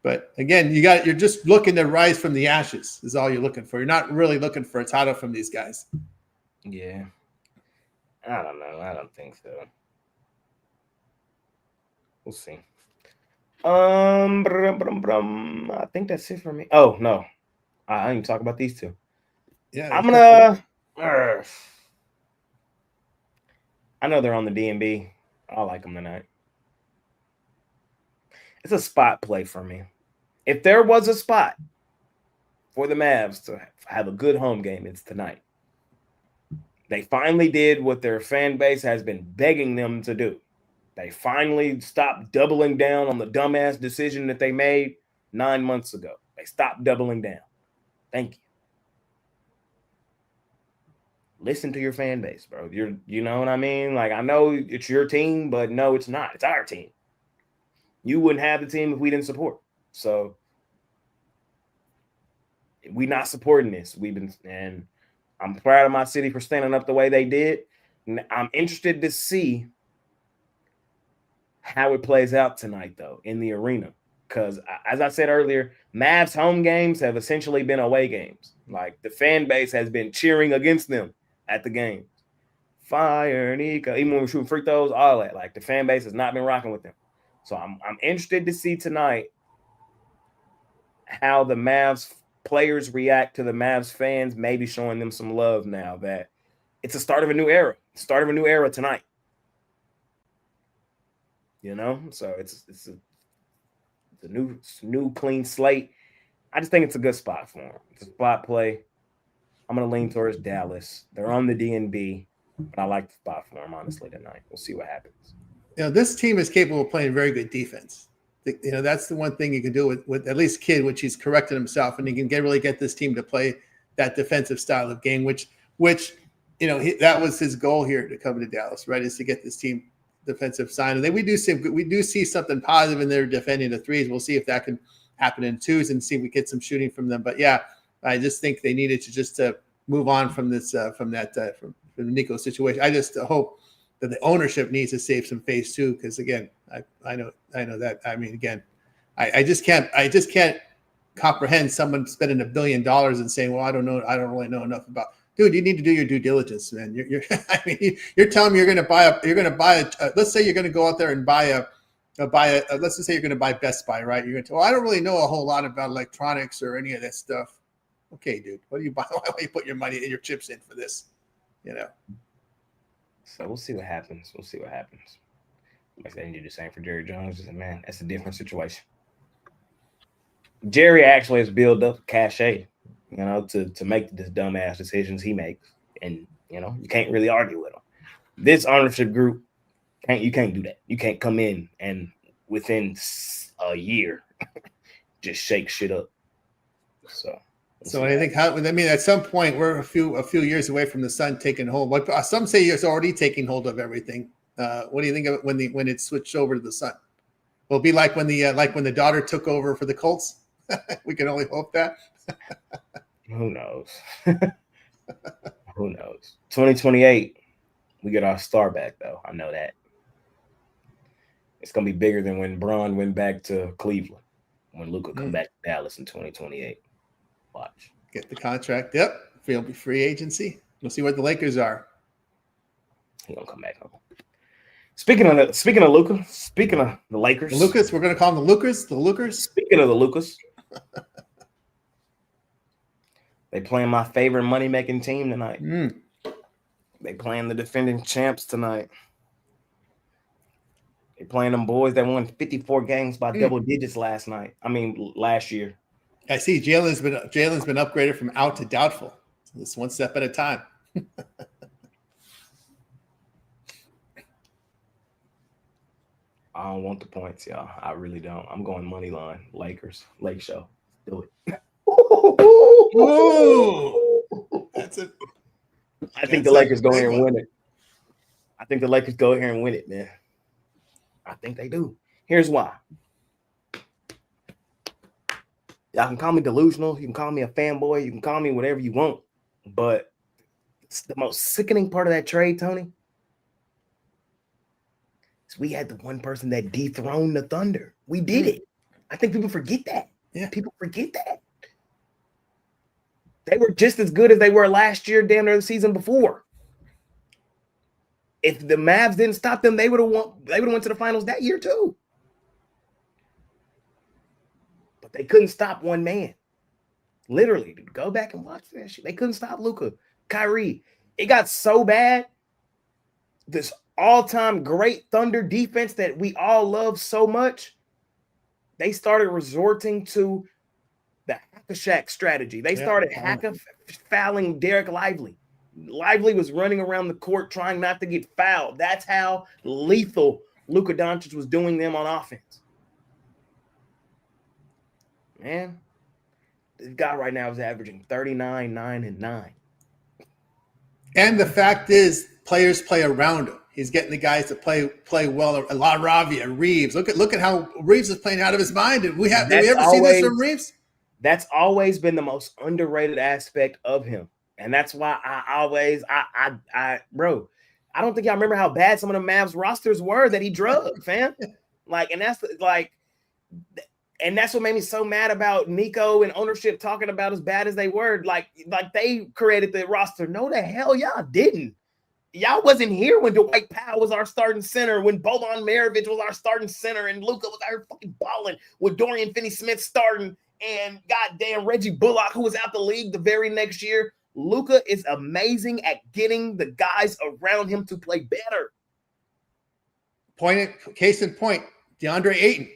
But again, you're just looking to rise from the ashes. Is all you're looking for. You're not really looking for a title from these guys. Yeah, I don't know. I don't think so. We'll see. I think that's it for me. Oh no, I didn't talk about these two. Yeah, I'm gonna. I know they're on the DMB. I like them tonight. It's a spot play for me. If there was a spot for the Mavs to have a good home game, it's tonight. They finally did what their fan base has been begging them to do. They finally stopped doubling down on the dumbass decision that they made 9 months ago. They stopped doubling down. Thank you. Listen to your fan base, bro. You know what I mean? Like, I know it's your team, but no, it's not. It's our team. You wouldn't have the team if we didn't support. So we're not supporting this. And I'm proud of my city for standing up the way they did. I'm interested to see how it plays out tonight, though, in the arena. Because, as I said earlier, Mavs home games have essentially been away games. Like, the fan base has been cheering against them at the game. Fire, Nico. Even when we're shooting free throws, all that. Like, the fan base has not been rocking with them. So I'm interested to see tonight how the Mavs players react to the Mavs fans, maybe showing them some love now that it's the start of a new era. Start of a new era tonight. You know? So it's a new clean slate. I just think it's a good spot for them. It's a spot play. I'm going to lean towards Dallas. They're on the DNB, but I like the spot for them, honestly, tonight. We'll see what happens. You know, this team is capable of playing very good defense. You know, that's the one thing you can do with at least Kidd, which he's corrected himself, and he can really get this team to play that defensive style of game, which you know, that was his goal here to come to Dallas, right, is to get this team defensive side. And then we do see something positive in their defending the threes. We'll see if that can happen in twos and see if we get some shooting from them. But yeah, I just think they needed to just move on from this from the Nico situation. I just hope that the ownership needs to save some face too, because again, I know that. I mean, again, I just can't comprehend someone spending $1 billion and saying, well, I don't really know enough about. Dude, you need to do your due diligence, man. I mean, you're telling me you're going to buy a. Let's say you're going to go out there and let's just say you're going to buy Best Buy, right? You're going to. Well, I don't really know a whole lot about electronics or any of that stuff. Okay, dude, what do you buy? Why do you put your money and your chips in for this? You know. So we'll see what happens. Like they need to do the same for Jerry Jones. Man, that's a different situation. Jerry actually has built up cachet, you know, to make the dumbass decisions he makes, and you know you can't really argue with him. This ownership group you can't do that. You can't come in and within a year just shake shit up. So I think at some point we're a few years away from the Sun taking hold. But some say it's already taking hold of everything. What do you think of it when it switched over to the Sun? Will it be like when the daughter took over for the Colts? We can only hope that. Who knows? Who knows? 2028, we get our star back though. I know that. It's gonna be bigger than when Braun went back to Cleveland. When Luka come back to Dallas in 2028. Watch. Get the contract. Yep. He'll be free agency. We'll see what the Lakers are. He's gonna come back home. Speaking of Luka, speaking of the Lakers. The Lucas, we're gonna call them the Lucas. The Lucas. Speaking of the Lucas. They playing my favorite money-making team tonight. They playing the defending champs tonight. They playing them boys that won 54 games by double digits last year. I see Jalen's been upgraded from out to doubtful. So it's one step at a time. I don't want the points, y'all. I really don't. I'm going money line. Lakers. Lake show. Do it. Whoa. I think the Lakers go here and win it. I think the Lakers go here and win it, man. I think they do. Here's why. Y'all can call me delusional. You can call me a fanboy. You can call me whatever you want. But it's the most sickening part of that trade, Tony, is we had the one person that dethroned the Thunder. We did it. I think people forget that. Yeah. People forget that. They were just as good as they were last year, damn near the season before. If the Mavs didn't stop them, they would have won. They would have went to the finals that year too. But they couldn't stop one man. Literally, go back and watch that shit. They couldn't stop Luka, Kyrie. It got so bad. This all-time great Thunder defense that we all love so much, they started resorting to the hack-a-shack strategy. They started fouling Derek Lively. Lively was running around the court trying not to get fouled. That's how lethal Luka Doncic was doing them on offense. Man, this guy right now is averaging 39, 9, and 9. And the fact is, players play around him. He's getting the guys to play well. LaRavia, Reeves. Look at how Reeves is playing out of his mind. Did we ever see this from Reeves? That's always been the most underrated aspect of him. And that's why bro, I don't think y'all remember how bad some of the Mavs rosters were that he drugged, fam. And that's what made me so mad about Nico and ownership talking about as bad as they were. Like they created the roster. No, the hell y'all didn't. Y'all wasn't here when Dwight Powell was our starting center, when Boban Maravich was our starting center, and Luka was out fucking balling with Dorian Finney-Smith starting, and goddamn Reggie Bullock, who was out the league the very next year. Luka is amazing at getting the guys around him to play better. Case in point, DeAndre Ayton.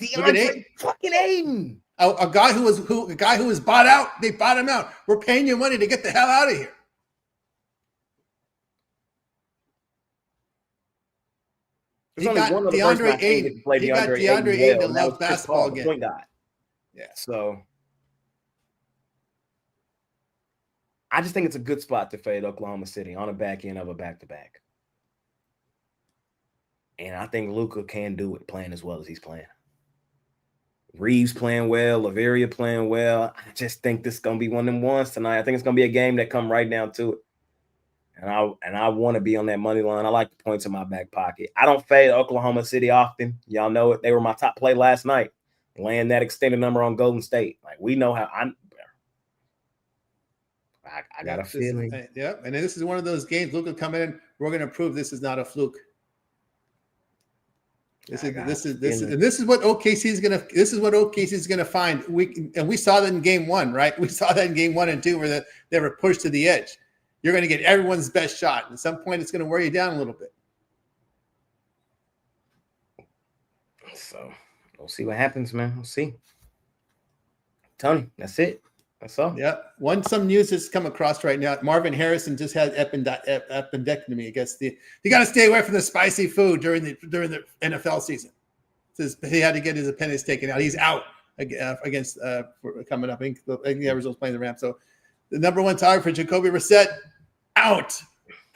DeAndre fucking Ayton. A guy who was bought out. They bought him out. We're paying you money to get the hell out of here. There's only one other person I hated to play DeAndre Ayton that loves basketball again. Point guard. Yeah. So I just think it's a good spot to fade Oklahoma City on the back end of a back-to-back. And I think Luka can do it playing as well as he's playing. Reeves playing well, Laveria playing well. I just think this is going to be one of them ones tonight. I think it's going to be a game that come right down to it. And I want to be on that money line. I like the points in my back pocket. I don't fade Oklahoma City often. Y'all know it. They were my top play last night, laying that extended number on Golden State. Like, we know how I got a feeling. And this is one of those games. Luka come in. We're going to prove this is not a fluke. This is what OKC is gonna find. We saw that in game one, right? We saw that in game 1 and 2 where they were pushed to the edge. You're going to get everyone's best shot. At some point, it's going to wear you down a little bit. So we'll see what happens, man. We'll see. Tony, that's it. That's all. Yeah. Some news that's come across right now. Marvin Harrison just had appendectomy. I guess you got to stay away from the spicy food during the NFL season. Says he had to get his appendix taken out. He's out against coming up. I think Arizona's playing the Rams. So the number one target for Jacoby Brissett out.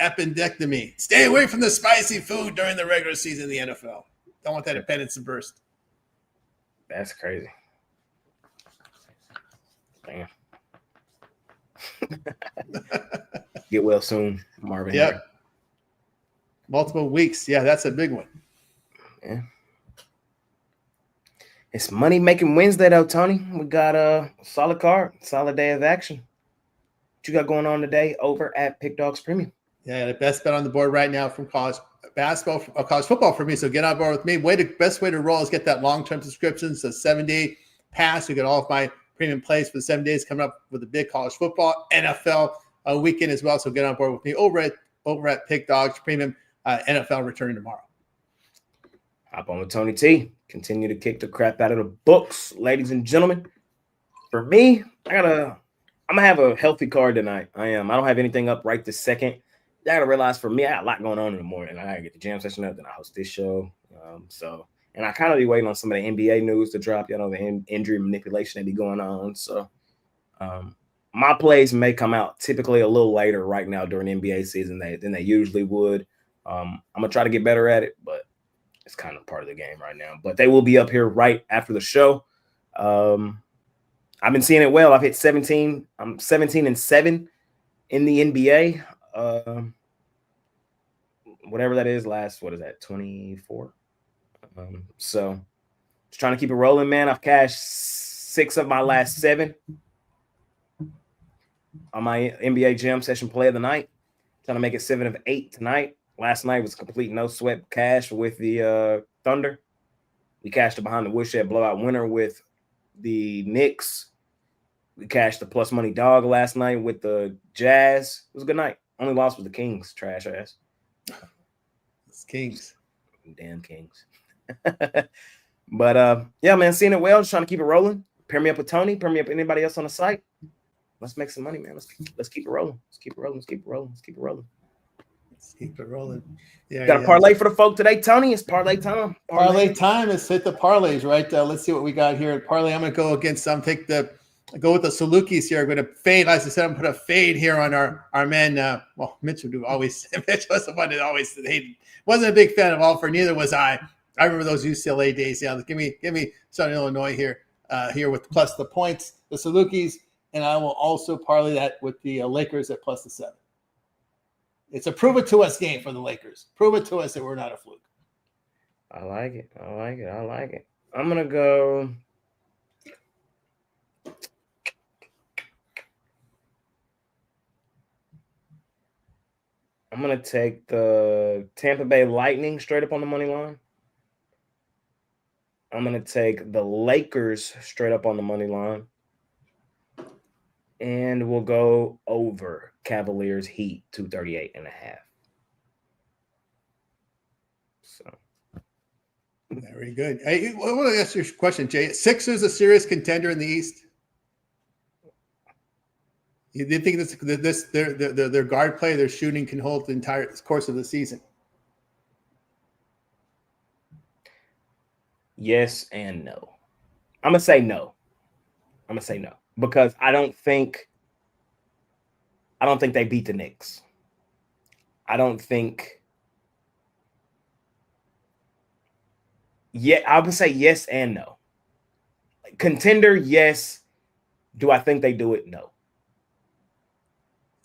Appendectomy. Stay away from the spicy food during the regular season in the NFL. Don't want that appendix to burst. That's crazy. Damn. Get well soon, Marvin. Yeah. Multiple weeks. Yeah, that's a big one. Yeah. It's money making Wednesday though, Tony. We got a solid card, solid day of action. What you got going on today over at PickDawgz Premium? Yeah, the best bet on the board right now from college basketball, college football for me. So get on board with me. Best way to roll is get that long-term subscription. So 7-day pass. You get all of my premium plays for the 7 days coming up with the big college football, NFL weekend as well. So get on board with me over at PickDawgz Premium. NFL returning tomorrow. Hop on with Tony T. Continue to kick the crap out of the books, ladies and gentlemen. For me, I'm gonna have a healthy card tonight. I don't have anything up right this second. I gotta realize for me, I got a lot going on in the morning. I gotta get the jam session up, then I host this show. And I kind of be waiting on some of the NBA news to drop. You know, the injury manipulation that be going on. So my plays may come out typically a little later right now during NBA season than they usually would. I'm gonna try to get better at it, but it's kind of part of the game right now. But they will be up here right after the show. I've been seeing it well. I've hit 17. I'm 17-7 in the NBA. Whatever that is, what is that? 24. So just trying to keep it rolling, man. I've cashed 6 of my last 7 on my NBA jam session play of the night. Trying to make it 7 of 8 tonight. Last night was complete no sweat cash with the Thunder. We cashed it behind the woodshed blowout winner with the Knicks. We cashed the plus money dog last night with the Jazz. It was a good night. Only loss was the Kings, trash ass. It's Kings. Damn Kings. But yeah, man, seeing it well, just trying to keep it rolling. Pair me up with Tony, pair me up with anybody else on the site. let's make some money, man. Let's keep it rolling. Let's keep it rolling. Let's keep it rolling. Let's keep it rolling. Let's keep it rolling. Yeah, Got a parlay for the folk today, Tony. It's parlay time. Parlay time. Let's hit the parlays, right? Let's see what we got here at parlay. I'm going to go against some. Go with the Salukis here. I'm going to fade. As I said, I'm going to put a fade here on our man. Well, Mitch was the one that always hated. Wasn't a big fan of Alford. Neither was I. I remember those UCLA days. Yeah, give me Southern Illinois here with plus the points, the Salukis, and I will also parlay that with the Lakers at plus the 7. It's a prove it to us game for the Lakers. Prove it to us that we're not a fluke. I like it. I like it. I like it. I'm gonna go. I'm going to take the Tampa Bay Lightning straight up on the money line. I'm going to take the Lakers straight up on the money line. And we'll go over Cavaliers Heat 238.5. So. Very good. Hey, I want to ask you a question, Jay. Sixers a serious contender in the East? You didn't think their guard play, their shooting can hold the entire course of the season? Yes and no. I'm gonna say no. Because I don't think they beat the Knicks. I don't think. Yeah, I would say yes and no. Contender, yes. Do I think they do it? No.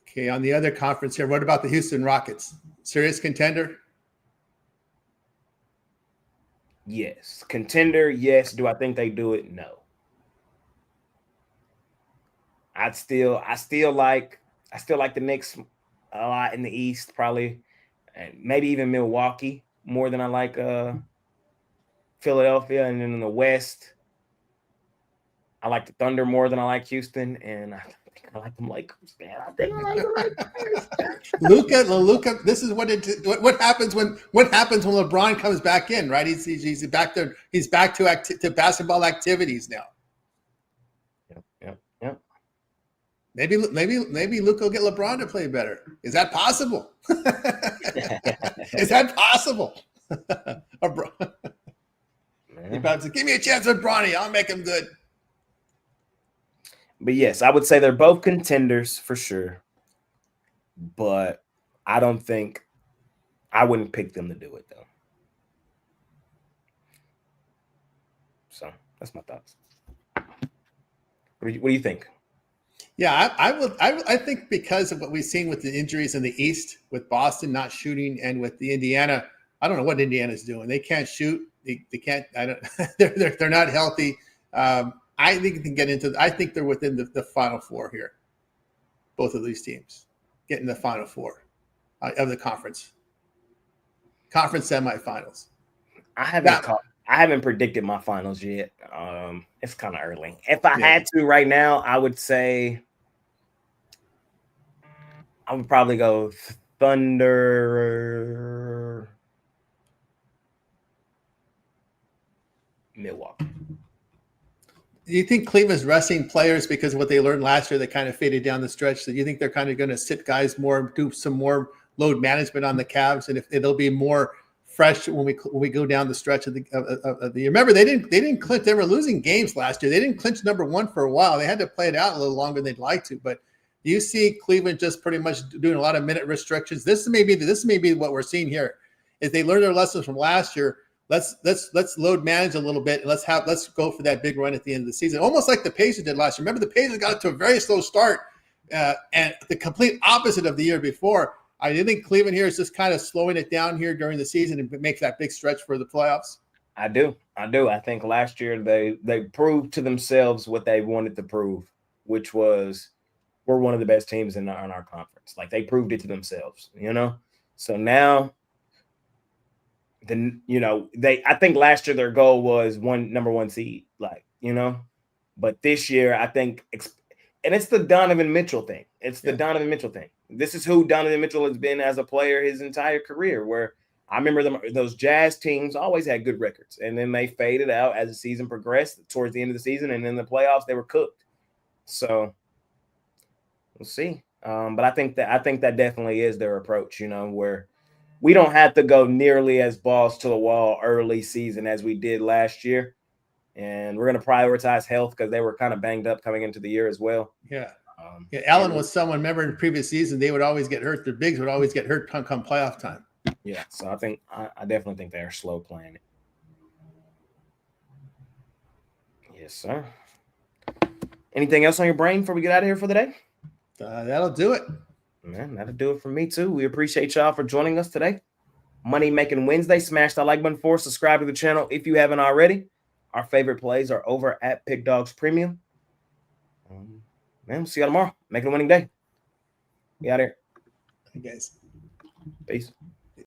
Okay, on the other conference here, what about the Houston Rockets? Serious contender? Yes. Contender, yes. Do I think they do it? No. I still like the Knicks a lot in the East, probably, and maybe even Milwaukee more than I like Philadelphia. And then in the West, I like the Thunder more than I like Houston, and I like them Lakers, man. I think I like the Lakers. Luka. This is what happens when LeBron comes back in, right? He's back to to basketball activities now. Yep. Maybe Luka will get LeBron to play better. Is that possible? Is that possible? He probably said, give me a chance with Bronny. I'll make him good. But yes, I would say they're both contenders for sure. But I wouldn't pick them to do it though. So that's my thoughts. What do you think? Yeah, I think because of what we've seen with the injuries in the East, with Boston not shooting, and with the Indiana, I don't know what Indiana's doing. They can't shoot. They can't. I don't. They're not healthy. I think they can get into. I think they're within the Final Four here. Both of these teams get in the Final Four of the conference semifinals. I haven't predicted my finals yet. It's kind of early. If I had to right now, I would say I would probably go Thunder, Milwaukee. Do you think Cleveland's resting players because of what they learned last year that kind of faded down the stretch? So do you think they're kind of going to sit guys more, do some more load management on the Cavs, and if it'll be more fresh when we go down the stretch of the year? Remember, they didn't clinch. They were losing games last year. They didn't clinch number one for a while. They had to play it out a little longer than they'd like to. But do you see Cleveland just pretty much doing a lot of minute restrictions? This may be what we're seeing here. Is they learned their lessons from last year. Let's load manage a little bit, and let's go for that big run at the end of the season, almost like the Pacers did last year. Remember, the Pacers got to a very slow start, and the complete opposite of the year before. I think Cleveland here is just kind of slowing it down here during the season and makes that big stretch for the playoffs. I do. I think last year they proved to themselves what they wanted to prove, which was we're one of the best teams in our conference. Like, they proved it to themselves, So now, I think last year their goal was number one seed, but this year I think, and it's the Donovan Mitchell thing. Donovan Mitchell thing. This is who Donovan Mitchell has been as a player his entire career, where I remember those Jazz teams always had good records, and then they faded out as the season progressed towards the end of the season, and in the playoffs they were cooked. So We'll see. But I think that definitely is their approach, where we don't have to go nearly as balls to the wall early season as we did last year. And we're going to prioritize health because they were kind of banged up coming into the year as well. Yeah. Allen was someone, remember in the previous season, they would always get hurt. The Briggs would always get hurt come playoff time. Yeah. So I definitely think they're slow playing it. Yes, sir. Anything else on your brain before we get out of here for the day? That'll do it. Man, that'll do it for me too. We appreciate y'all for joining us today. Money Making Wednesday. Smash that like button for us. Subscribe to the channel if you haven't already. Our favorite plays are over at PickDawgz Premium. Man, we'll see you tomorrow. Make it a winning day. We out here. Hey guys. Peace.